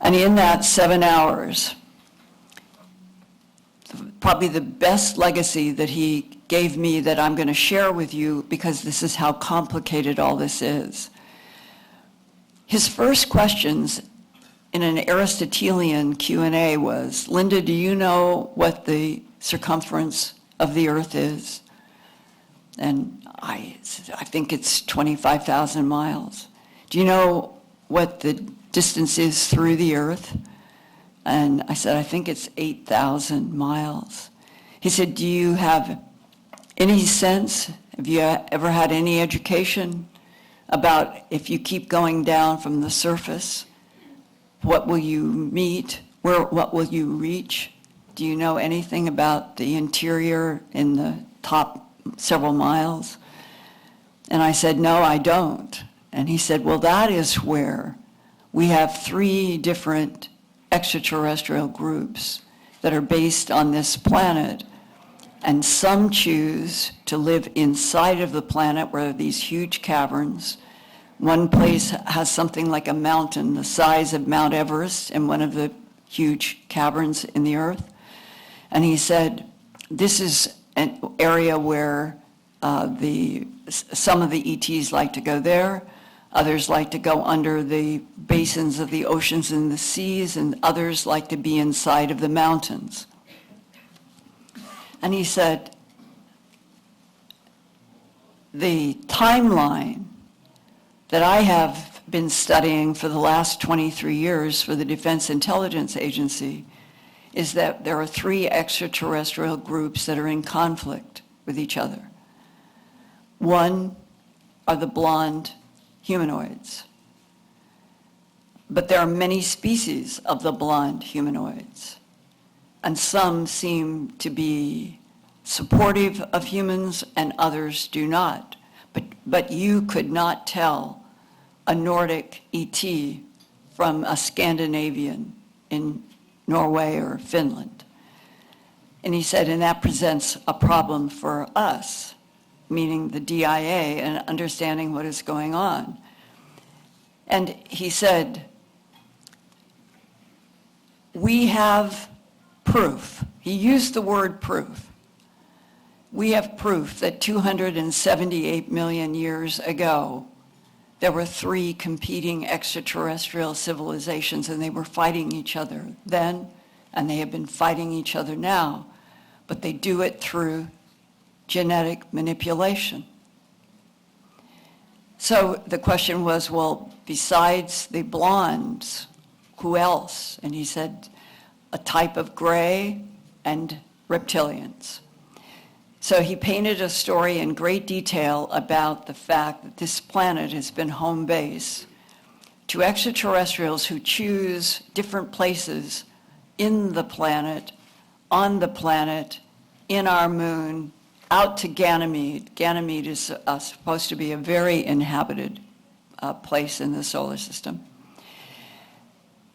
And in that 7 hours, probably the best legacy that he gave me that I'm going to share with you, because this is how complicated all this is. His first questions in an Aristotelian Q&A was, Linda, do you know what the circumference of the Earth is? And I think it's 25,000 miles. Do you know what the distance is through the Earth? And I said, I think it's 8,000 miles. He said, do you have any sense, have you ever had any education about if you keep going down from the surface, what will you meet? What will you reach? Do you know anything about the interior in the top several miles? And I said, no, I don't. And he said, well, that is where we have 3 different extraterrestrial groups that are based on this planet. And some choose to live inside of the planet where there are these huge caverns. One place has something like a mountain the size of Mount Everest in one of the huge caverns in the Earth. And he said, this is an area where some of the ETs like to go there, others like to go under the basins of the oceans and the seas, and others like to be inside of the mountains. And he said, the timeline that I have been studying for the last 23 years for the Defense Intelligence Agency is that there are 3 extraterrestrial groups that are in conflict with each other. One are the blonde humanoids. But there are many species of the blonde humanoids. And some seem to be supportive of humans and others do not. But you could not tell a Nordic ET from a Scandinavian in Norway or Finland. And he said, and that presents a problem for us, meaning the DIA, and understanding what is going on. And he said, we have proof. He used the word proof. We have proof that 278 million years ago, there were 3 competing extraterrestrial civilizations, and they were fighting each other then, and they have been fighting each other now, but they do it through genetic manipulation. So the question was, well, besides the blondes, who else? And he said, a type of gray and reptilians. So he painted a story in great detail about the fact that this planet has been home base to extraterrestrials who choose different places in the planet, on the planet, in our moon, out to Ganymede. Ganymede is supposed to be a very inhabited place in the solar system.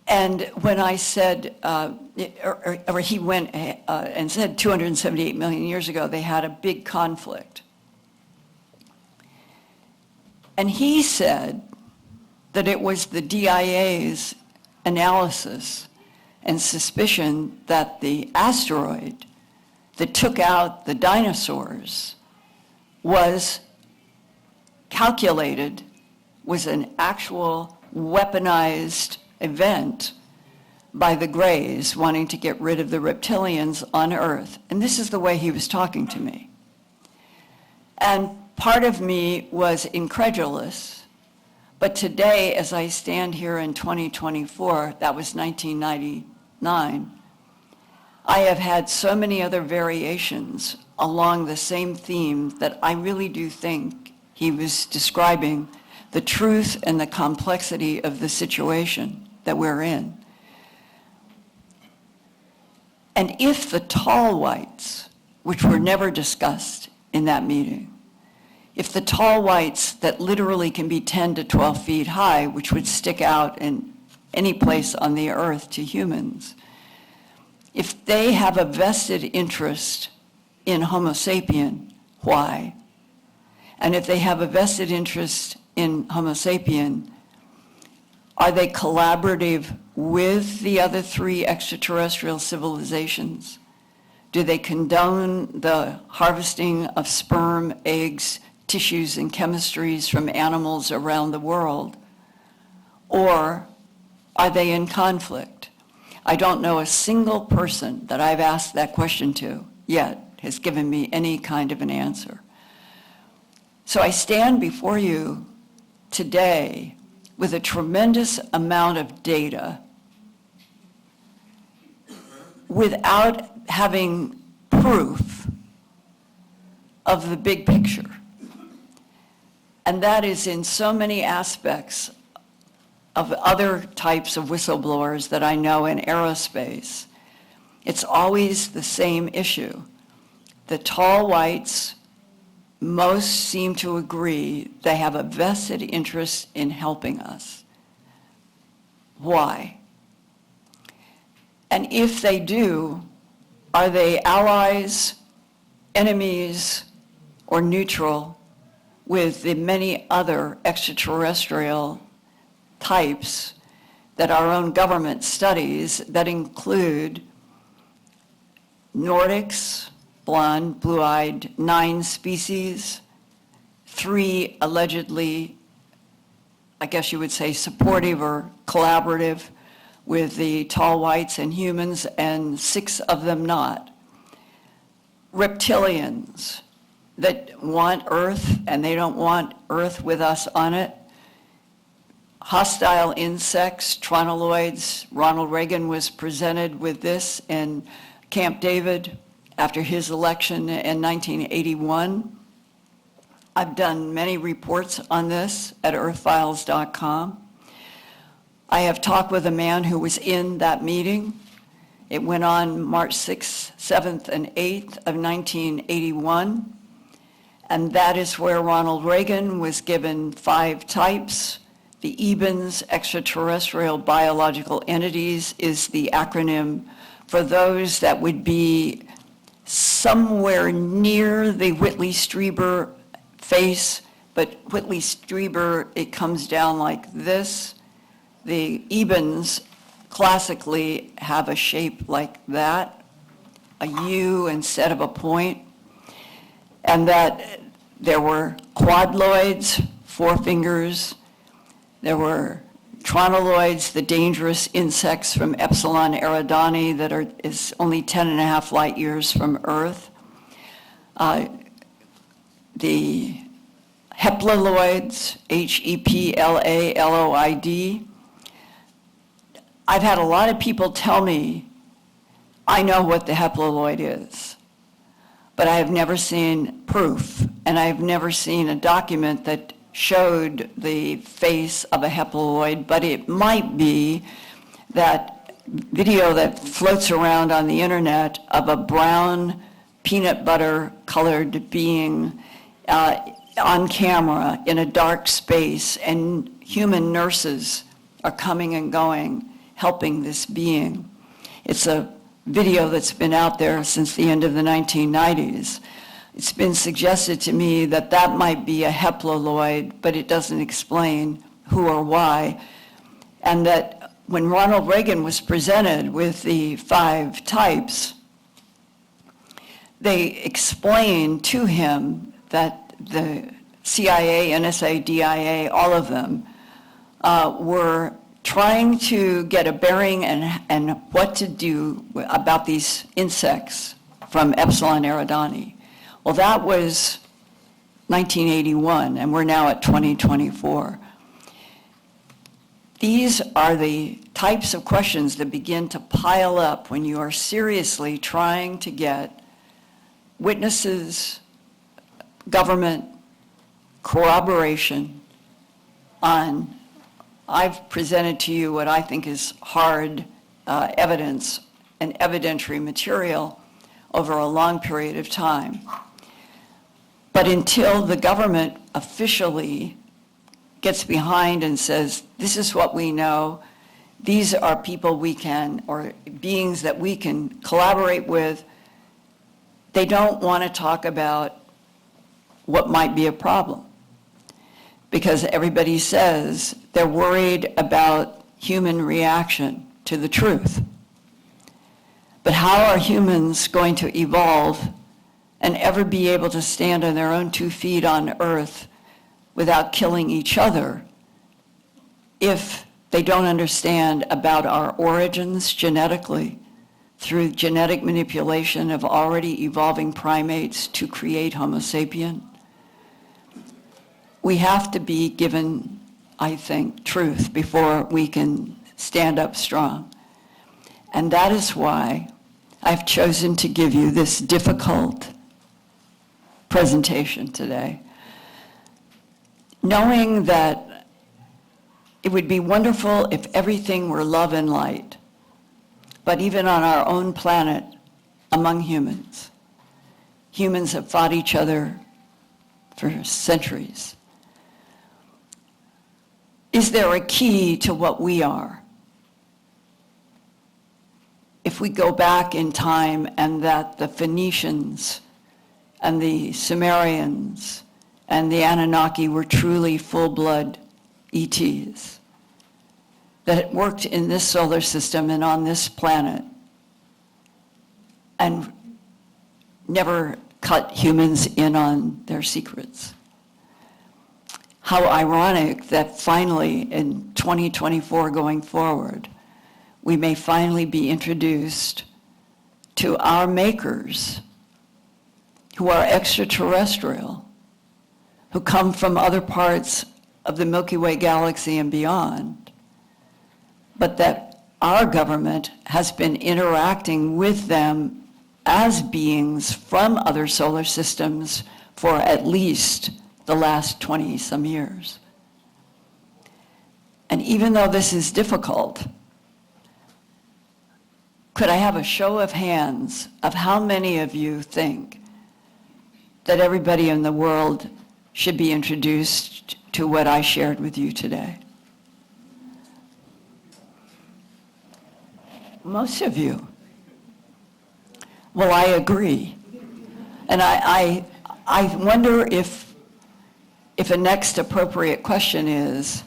And when I said, or he went and said 278 million years ago, they had a big conflict. And he said that it was the DIA's analysis and suspicion that the asteroid that took out the dinosaurs was calculated, was an actual weaponized event by the Greys wanting to get rid of the reptilians on Earth. And this is the way he was talking to me. And part of me was incredulous, but today, as I stand here in 2024, that was 1999, I have had so many other variations along the same theme that I really do think he was describing the truth and the complexity of the situation that we're in. And if the tall whites, which were never discussed in that meeting, if the tall whites that literally can be 10 to 12 feet high, which would stick out in any place on the earth to humans, if they have a vested interest in Homo sapien, why? And if they have a vested interest in Homo sapien, are they collaborative with the other 3 extraterrestrial civilizations? Do they condone the harvesting of sperm, eggs, tissues, and chemistries from animals around the world? Or are they in conflict? I don't know a single person that I've asked that question to yet has given me any kind of an answer. So I stand before you today with a tremendous amount of data without having proof of the big picture. And that is in so many aspects of other types of whistleblowers that I know in aerospace. It's always the same issue. The tall whites, most seem to agree they have a vested interest in helping us. Why? And if they do, are they allies, enemies, or neutral with the many other extraterrestrial types that our own government studies that include Nordics, blonde, blue-eyed, 9 species, 3 allegedly, I guess you would say, supportive or collaborative with the tall whites and humans, and 6 of them not. Reptilians that want Earth, and they don't want Earth with us on it. Hostile insects, tronoloids. Ronald Reagan was presented with this in Camp David after his election in 1981. I've done many reports on this at earthfiles.com. I have talked with a man who was in that meeting. It went on March 6th, 7th, and 8th of 1981. And that is where Ronald Reagan was given 5 types. The EBINS, extraterrestrial biological entities, is the acronym for those that would be somewhere near the Whitley Strieber face, but Whitley Strieber, it comes down like this. The EBINS classically have a shape like that, a U instead of a point, and that there were quadloids, 4 fingers, There were tronoloids, the dangerous insects from Epsilon Eridani that is only 10 and a half light years from Earth. The heplalloids, HEPLALOID. I've had a lot of people tell me, I know what the heplalloid is, but I have never seen proof, and I've never seen a document that showed the face of a heplalloid, but it might be that video that floats around on the internet of a brown peanut butter colored being on camera in a dark space, and human nurses are coming and going, helping this being. It's a video that's been out there since the end of the 1990s. It's been suggested to me that that might be a heplalloid, but it doesn't explain who or why. And that when Ronald Reagan was presented with the 5 types, they explained to him that the CIA, NSA, DIA, all of them, were trying to get a bearing and what to do about these insects from Epsilon Eridani. Well, that was 1981, and we're now at 2024. These are the types of questions that begin to pile up when you are seriously trying to get witnesses, government, corroboration on. I've presented to you what I think is hard evidence and evidentiary material over a long period of time. But until the government officially gets behind and says, this is what we know, these are people we can, or beings that we can collaborate with, they don't want to talk about what might be a problem. Because everybody says they're worried about human reaction to the truth. But how are humans going to evolve and ever be able to stand on their own 2 feet on Earth without killing each other if they don't understand about our origins genetically through genetic manipulation of already evolving primates to create Homo sapien? We have to be given, I think, truth before we can stand up strong. And that is why I've chosen to give you this difficult presentation today, knowing that it would be wonderful if everything were love and light. But even on our own planet, among humans, humans have fought each other for centuries. Is there a key to what we are? If we go back in time and that the Phoenicians and the Sumerians and the Anunnaki were truly full-blood ETs that worked in this solar system and on this planet and never cut humans in on their secrets. How ironic that finally in 2024 going forward, we may finally be introduced to our makers who are extraterrestrial, who come from other parts of the Milky Way galaxy and beyond, but that our government has been interacting with them as beings from other solar systems for at least the last 20-some years. And even though this is difficult, could I have a show of hands of how many of you think that everybody in the world should be introduced to what I shared with you today? Most of you. Well, I agree. And I wonder if a next appropriate question is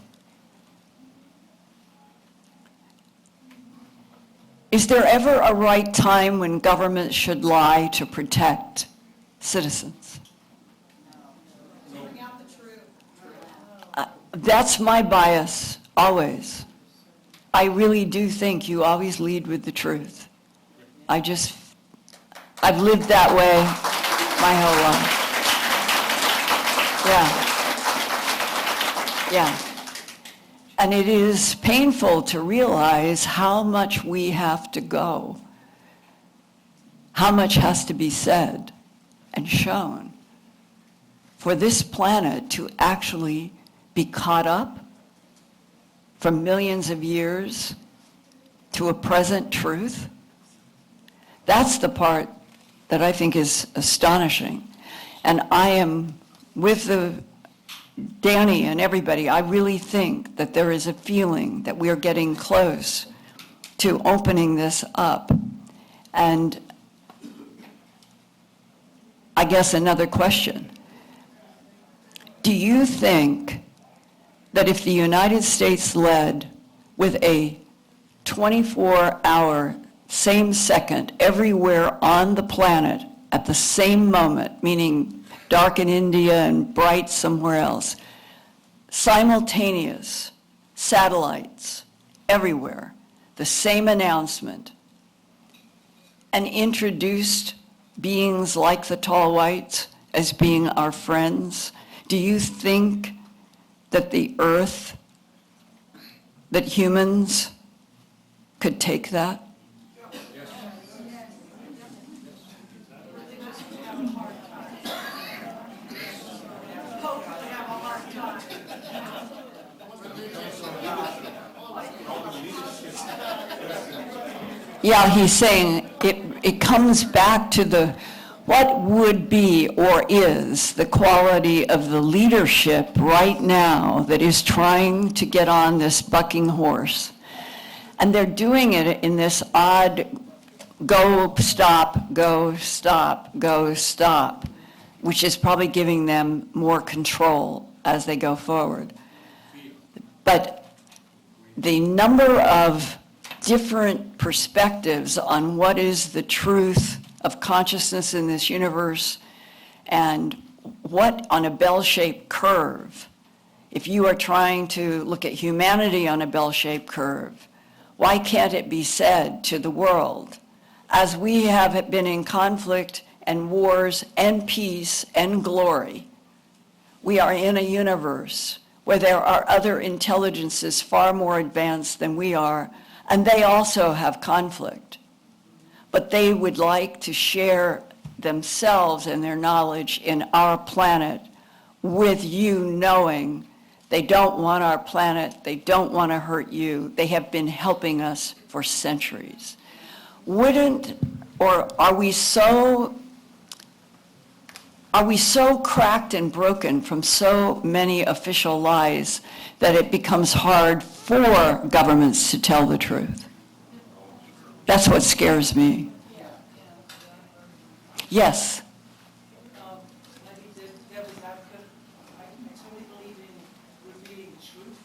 there ever a right time when government should lie to protect citizens? That's my bias, always. I really do think you always lead with the truth. I've lived that way my whole life. Yeah. And it is painful to realize how much we have to go, how much has to be said and shown for this planet to actually be caught up from millions of years to a present truth. That's the part that I think is astonishing. And I am with Danny and everybody. I really think that there is a feeling that we are getting close to opening this up. And I guess another question. Do you think that if the United States led with a 24-hour, same second, everywhere on the planet at the same moment, meaning dark in India and bright somewhere else, simultaneous satellites everywhere, the same announcement, and introduced beings like the tall whites as being our friends, do you think that the earth, that humans could take that? Yeah, he's saying it comes back to what would be or is the quality of the leadership right now that is trying to get on this bucking horse. And they're doing it in this odd go, stop, go, stop, go, stop, which is probably giving them more control as they go forward. But the number of different perspectives on what is the truth of consciousness in this universe and what on a bell-shaped curve, if you are trying to look at humanity on a bell-shaped curve, why can't it be said to the world, as we have been in conflict and wars and peace and glory, we are in a universe where there are other intelligences far more advanced than we are, and they also have conflict. But they would like to share themselves and their knowledge in our planet with you, knowing they don't want our planet, they don't want to hurt you. They have been helping us for centuries. Are we so cracked and broken from so many official lies that it becomes hard for governments to tell the truth? That's what scares me. Yes. I think the devil's advocate, I totally believe in revealing the truth,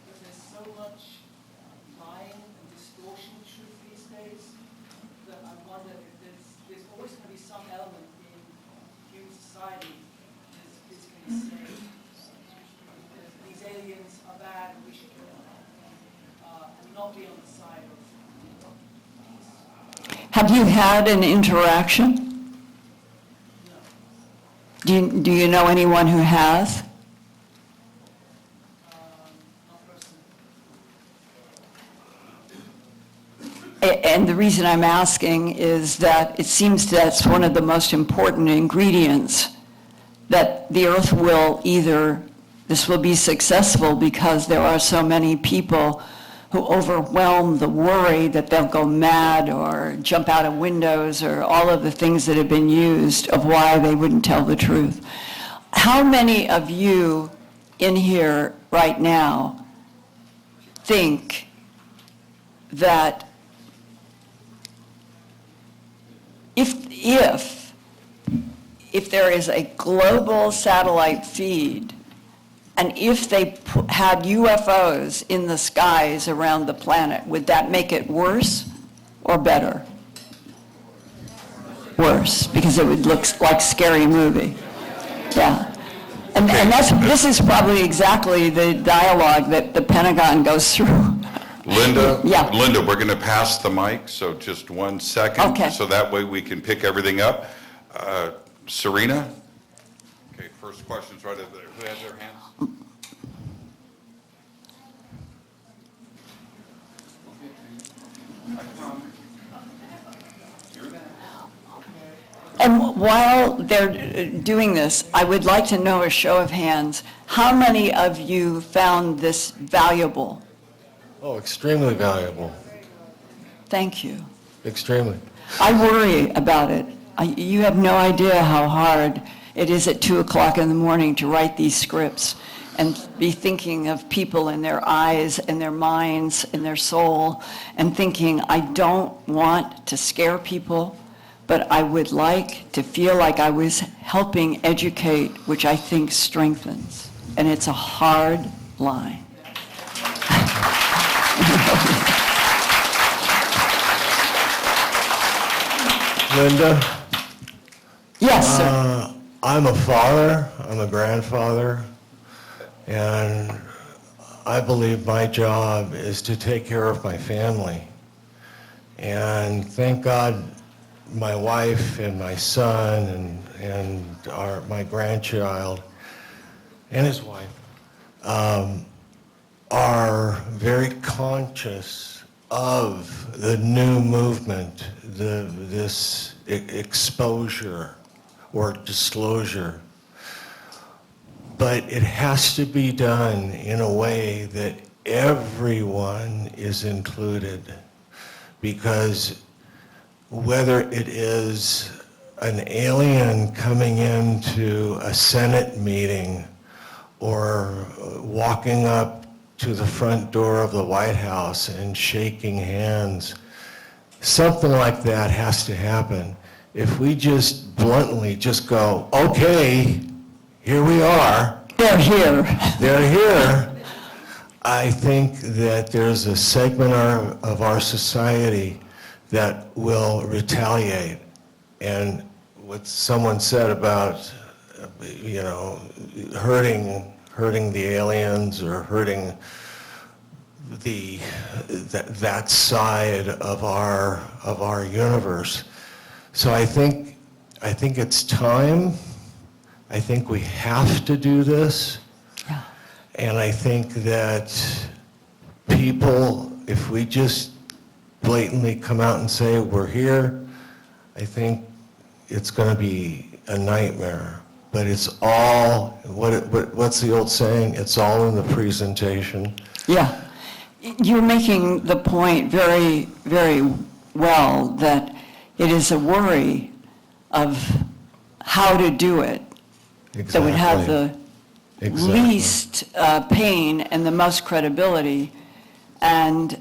because there's so much lying and distortion of truth these days that I wonder if there's always going to be some element in human society that's going to say these aliens are bad and we should kill them, and not be on the side of peace. Have you had an interaction? Do you know anyone who has? And the reason I'm asking is that it seems that's one of the most important ingredients, that the earth will this will be successful because there are so many people who overwhelm the worry that they'll go mad or jump out of windows or all of the things that have been used of why they wouldn't tell the truth. How many of you in here right now think that if there is a global satellite feed, and if they had UFOs in the skies around the planet, would that make it worse or better? Worse, because it would look like a scary movie. Yeah. And this is probably exactly the dialogue that the Pentagon goes through. Linda? Yeah. Linda, we're going to pass the mic, so just 1 second. Okay. So that way we can pick everything up. Serena? Okay, first question's right over there. Who has their hands? And while they're doing this, I would like to know a show of hands, how many of you found this valuable? Oh, extremely valuable. Thank you. Extremely. I worry about it. You have no idea how hard it is at 2 o'clock in the morning to write these scripts and be thinking of people in their eyes and their minds and their soul and thinking, I don't want to scare people, but I would like to feel like I was helping educate, which I think strengthens. And it's a hard line. Linda? Yes, sir. I'm a father, I'm a grandfather, and I believe my job is to take care of my family. And thank God my wife and my son and my grandchild and his wife are very conscious of the new movement, this exposure or disclosure. But it has to be done in a way that everyone is included, because whether it is an alien coming into a Senate meeting or walking up to the front door of the White House and shaking hands, something like that has to happen. If we just bluntly just go, okay, here we are. They're here. They're here. I think that there's a segment of our society that will retaliate. And what someone said about, hurting the aliens or hurting that side of our universe. So I think it's time. I think we have to do this. Yeah. And I think that people, if we just blatantly come out and say we're here, I think it's going to be a nightmare. But it's all, what's the old saying? It's all in the presentation. Yeah. You're making the point very, very well that it is a worry of how to do it that would have the Exactly. least pain and the most credibility. And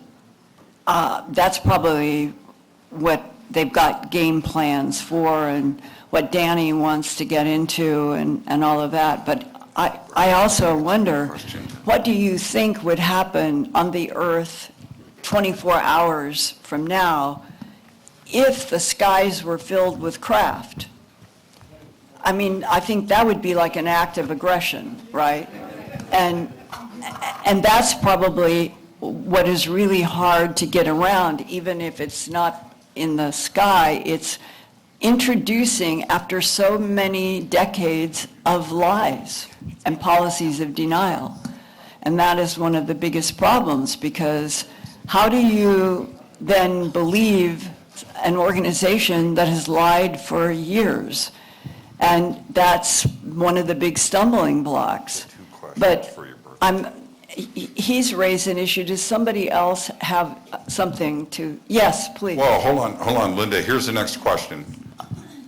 that's probably what they've got game plans for and what Danny wants to get into and all of that. But I also wonder, what do you think would happen on the Earth 24 hours from now if the skies were filled with craft? I mean, I think that would be like an act of aggression, right? And that's probably what is really hard to get around, even if it's not in the sky. It's introducing, after so many decades of lies and policies of denial. And that is one of the biggest problems, because how do you then believe an organization that has lied for years? And that's one of the big stumbling blocks. But he's raised an issue. Does somebody else have something to? Yes, please. Well, hold on, Linda. Here's the next question.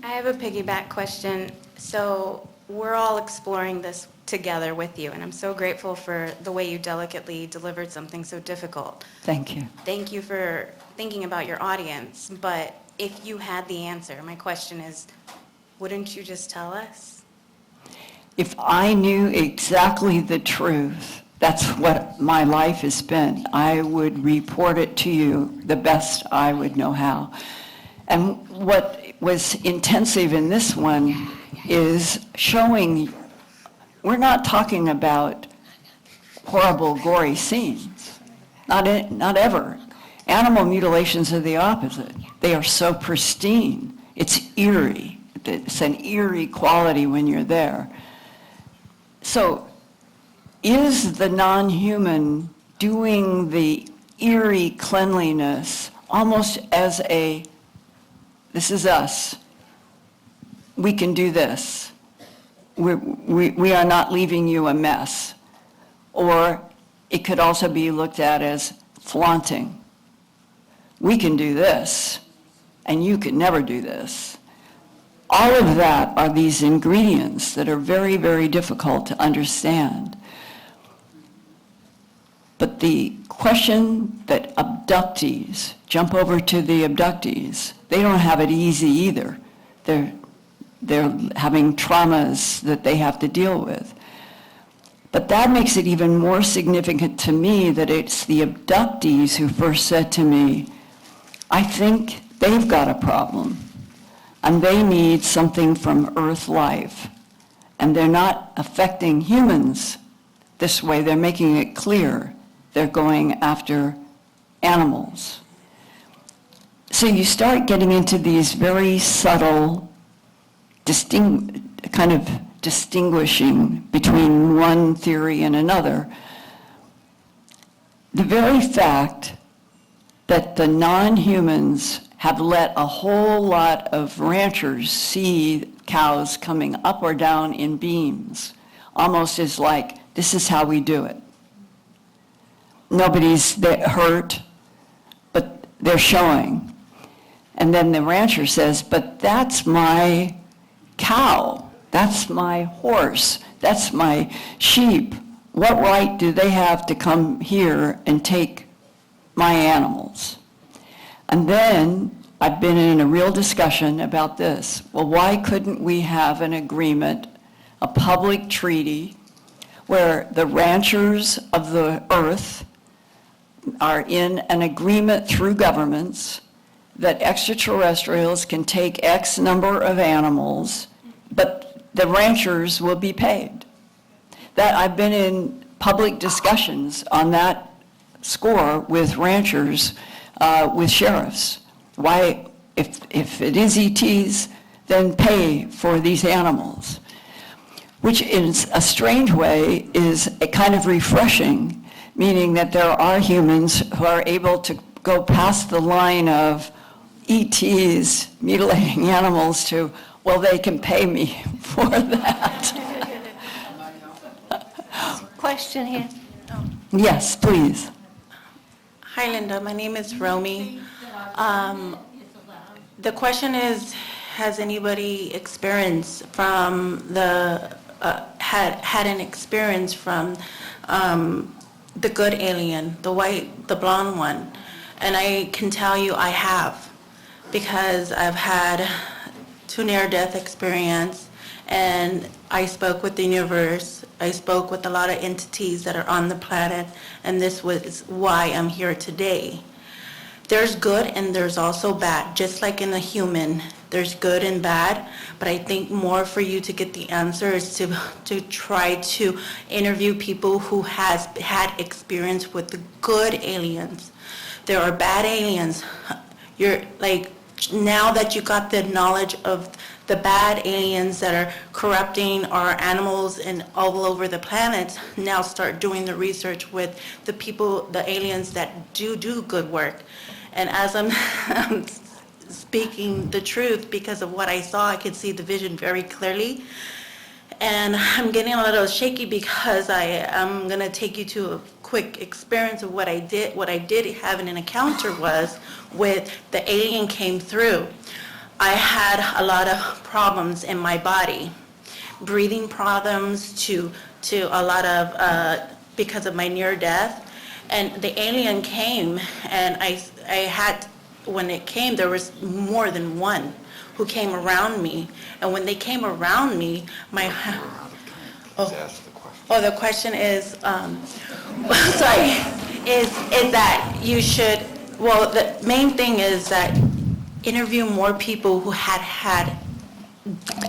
I have a piggyback question. So we're all exploring this together with you, and I'm so grateful for the way you delicately delivered something so difficult. Thank you. Thank you for thinking about your audience. But if you had the answer, my question is, wouldn't you just tell us? If I knew exactly the truth, that's what my life has been, I would report it to you the best I would know how. And what was intensive in this one is showing we're not talking about horrible, gory scenes. Not ever. Animal mutilations are the opposite. They are so pristine. It's eerie. It's an eerie quality when you're there. So is the non-human doing the eerie cleanliness almost as a, this is us. We can do this. We are not leaving you a mess. Or it could also be looked at as flaunting. We can do this, and you could never do this. All of that are these ingredients that are very, very difficult to understand. But the question that abductees, jump over to the abductees, they don't have it easy either. They're having traumas that they have to deal with. But that makes it even more significant to me that it's the abductees who first said to me, I think they've got a problem, and they need something from Earth life. And they're not affecting humans this way. They're making it clear they're going after animals. So you start getting into these very subtle, kind of distinguishing between one theory and another. The very fact that the non-humans have let a whole lot of ranchers see cows coming up or down in beams, almost as like, this is how we do it. Nobody's hurt, but they're showing. And then the rancher says, but that's my cow, that's my horse, that's my sheep. What right do they have to come here and take my animals? And then I've been in a real discussion about this. Well, why couldn't we have an agreement, a public treaty, where the ranchers of the earth are in an agreement through governments that extraterrestrials can take X number of animals, but the ranchers will be paid? That I've been in public discussions on that score with ranchers, with sheriffs. Why, if it is ETs, then pay for these animals, which in a strange way is a kind of refreshing, meaning that there are humans who are able to go past the line of ETs mutilating animals to, well, they can pay me for that. Question here. Yes, please. Hi, Linda. My name is Romy. The question is, has anybody experienced from had an experience from the good alien, the white, the blonde one? And I can tell you I have, because I've had 2 near-death experience, and I spoke with the universe. I spoke with a lot of entities that are on the planet, and this was why I'm here today. There's good and there's also bad, just like in the human. There's good and bad, but I think more for you to get the answer is to try to interview people who has had experience with the good aliens. There are bad aliens. You're like, now that you got the knowledge of the bad aliens that are corrupting our animals and all over the planet, now start doing the research with the people, the aliens that do good work. And as I'm speaking the truth, because of what I saw, I could see the vision very clearly. And I'm getting a little shaky because I'm going to take you to a quick experience of what I did have an encounter was with the alien came through. I had a lot of problems in my body, breathing problems to a lot of, because of my near death. And the alien came, and I had, when it came, there was more than one who came around me. And when they came around me, the question is, sorry, is that you should, the main thing is that interview more people who had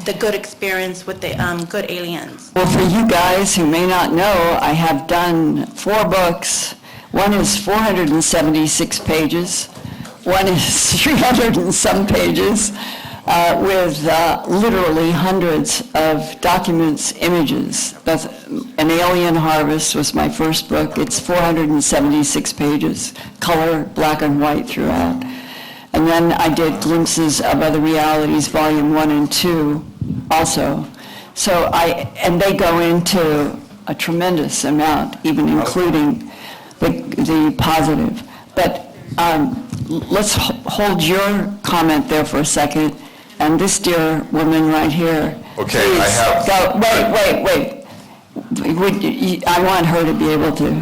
the good experience with the good aliens? Well, for you guys who may not know, I have done 4 books. One is 476 pages. One is 300 and some pages with literally hundreds of documents, images. That's, An Alien Harvest was my first book. It's 476 pages, color, black and white throughout. And then I did Glimpses of Other Realities, Volume 1 and 2 also. So and they go into a tremendous amount, even including the positive. But let's hold your comment there for a second. And this dear woman right here. Okay, please, I have- Wait. I want her to be able to.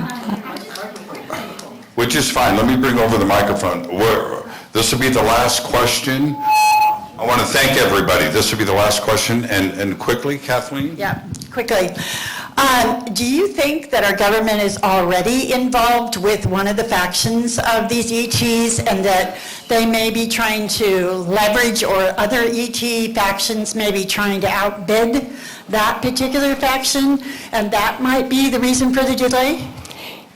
Which is fine. Let me bring over the microphone. This will be the last question. I want to thank everybody. This will be the last question. And quickly, Kathleen? Yeah, quickly. Do you think that our government is already involved with one of the factions of these ETs and that they may be trying to leverage, or other ET factions may be trying to outbid that particular faction, and that might be the reason for the delay?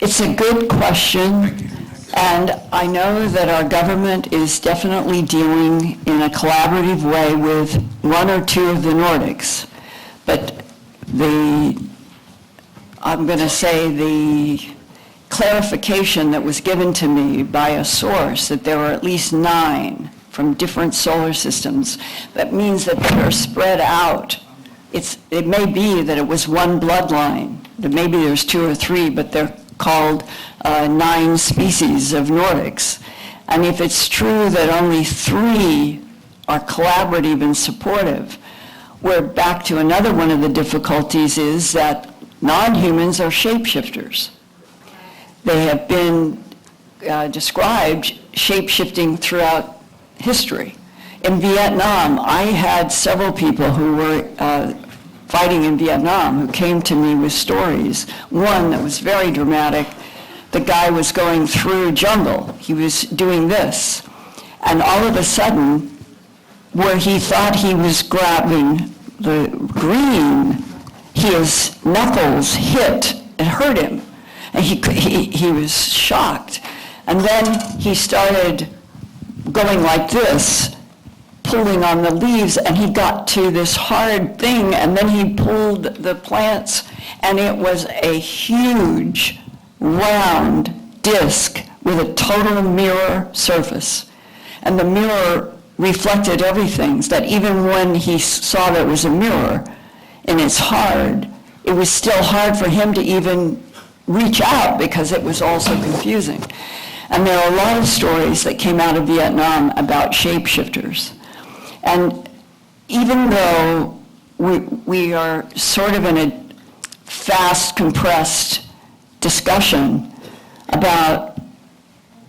It's a good question, and I know that our government is definitely dealing in a collaborative way with 1 or 2 of the Nordics. But I'm going to say the clarification that was given to me by a source that there were at least 9 from different solar systems, that means that they're spread out. It may be that it was one bloodline, that maybe there's 2 or 3, but they're called 9 species of Nordics. And if it's true that only 3 are collaborative and supportive, we're back to another one of the difficulties is that non-humans are shapeshifters. They have been described shape-shifting throughout history. In Vietnam, I had several people who were fighting in Vietnam who came to me with stories. One that was very dramatic, the guy was going through a jungle. He was doing this. And all of a sudden, where he thought he was grabbing the green, his knuckles hit and hurt him. And he was shocked. And then he started going like this, pulling on the leaves, and he got to this hard thing, and then he pulled the plants, and it was a huge, round disc with a total mirror surface. And the mirror reflected everything, so that even when he saw that it was a mirror, and it's hard, it was still hard for him to even reach out because it was all so confusing. And there are a lot of stories that came out of Vietnam about shapeshifters. And even though we are sort of in a fast, compressed discussion about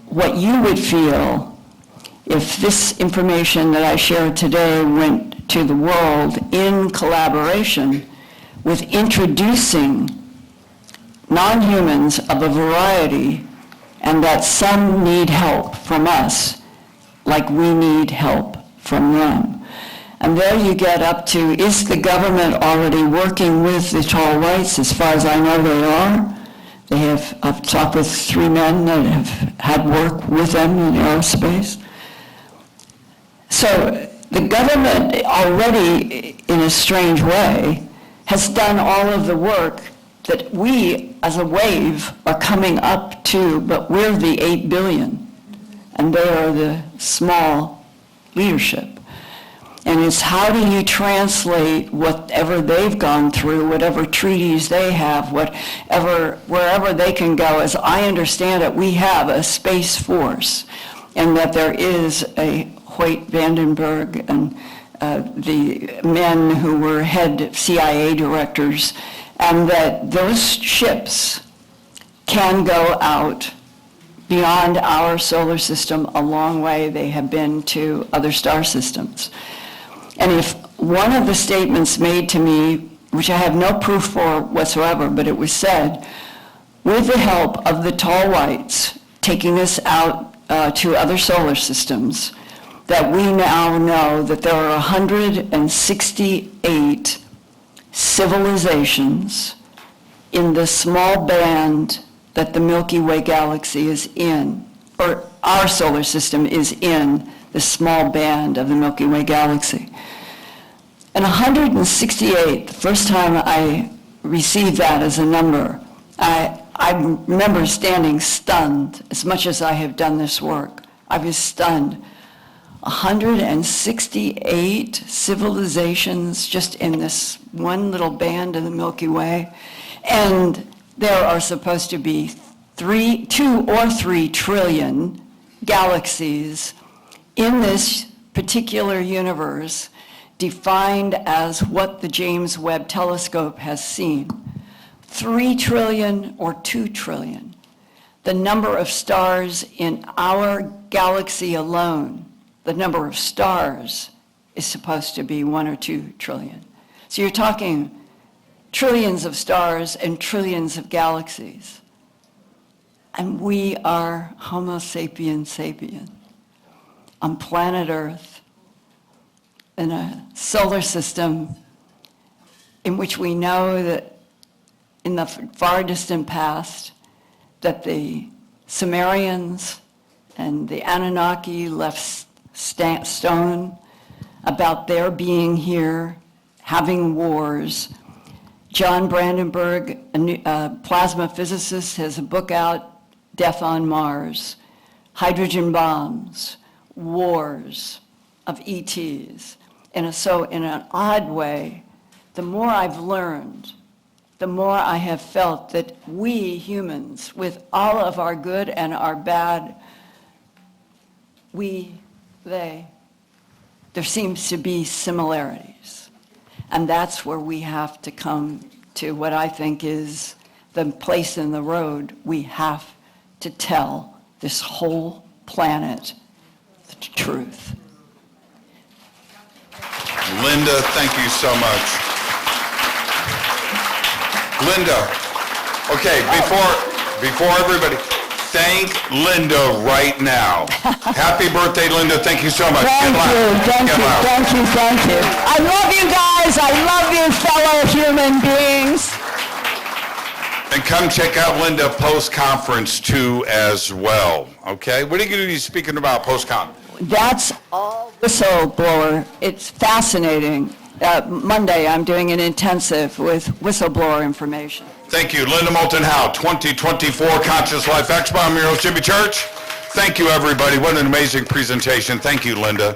what you would feel if this information that I shared today went to the world in collaboration with introducing non-humans of a variety, and that some need help from us, like we need help from them. And there you get up to, is the government already working with the tall whites? As far as I know, they are. I've talked with 3 men that have had work with them in aerospace. So the government already, in a strange way, has done all of the work that we, as a wave, are coming up to, but we're the 8 billion, and they are the small leadership. And it's how do you translate whatever they've gone through, whatever treaties they have, wherever they can go. As I understand it, we have a space force, and that there is a Hoyt Vandenberg and the men who were head CIA directors, and that those ships can go out beyond our solar system a long way. They have been to other star systems. And if one of the statements made to me, which I have no proof for whatsoever, but it was said, with the help of the tall whites taking us out to other solar systems, that we now know that there are 168 civilizations in the small band that the Milky Way galaxy is in, or our solar system is in, the small band of the Milky Way galaxy. And 168, the first time I received that as a number, I remember standing stunned. As much as I have done this work, I was stunned. 168 civilizations just in this one little band of the Milky Way. And there are supposed to be 2 or 3 trillion galaxies in this particular universe, defined as what the James Webb Telescope has seen. 3 trillion or 2 trillion. The number of stars in our galaxy alone, the number of stars is supposed to be 1 or 2 trillion. So you're talking trillions of stars and trillions of galaxies. And we are Homo sapiens sapien on planet Earth in a solar system in which we know that in the far distant past that the Sumerians and the Anunnaki left stone about their being here, having wars. John Brandenburg, a plasma physicist, has a book out, Death on Mars, hydrogen bombs, wars of ETs. And so in an odd way, the more I've learned, the more I have felt that we humans, with all of our good and our bad, there seems to be similarities. And that's where we have to come to what I think is the place in the road. We have to tell this whole planet the truth. Linda, thank you so much. Linda, okay, before everybody, thank Linda right now. Happy birthday, Linda. Thank you so much. Thank you. I love you guys. I love you, fellow human beings. And come check out Linda post-conference too as well, okay? What are you going to be speaking about post-conference? That's all whistleblower. It's fascinating. Monday, I'm doing an intensive with whistleblower information. Thank you. Linda Moulton Howe, 2024 Conscious Life Expo. I'm your host, Jimmy Church. Thank you, everybody. What an amazing presentation. Thank you, Linda.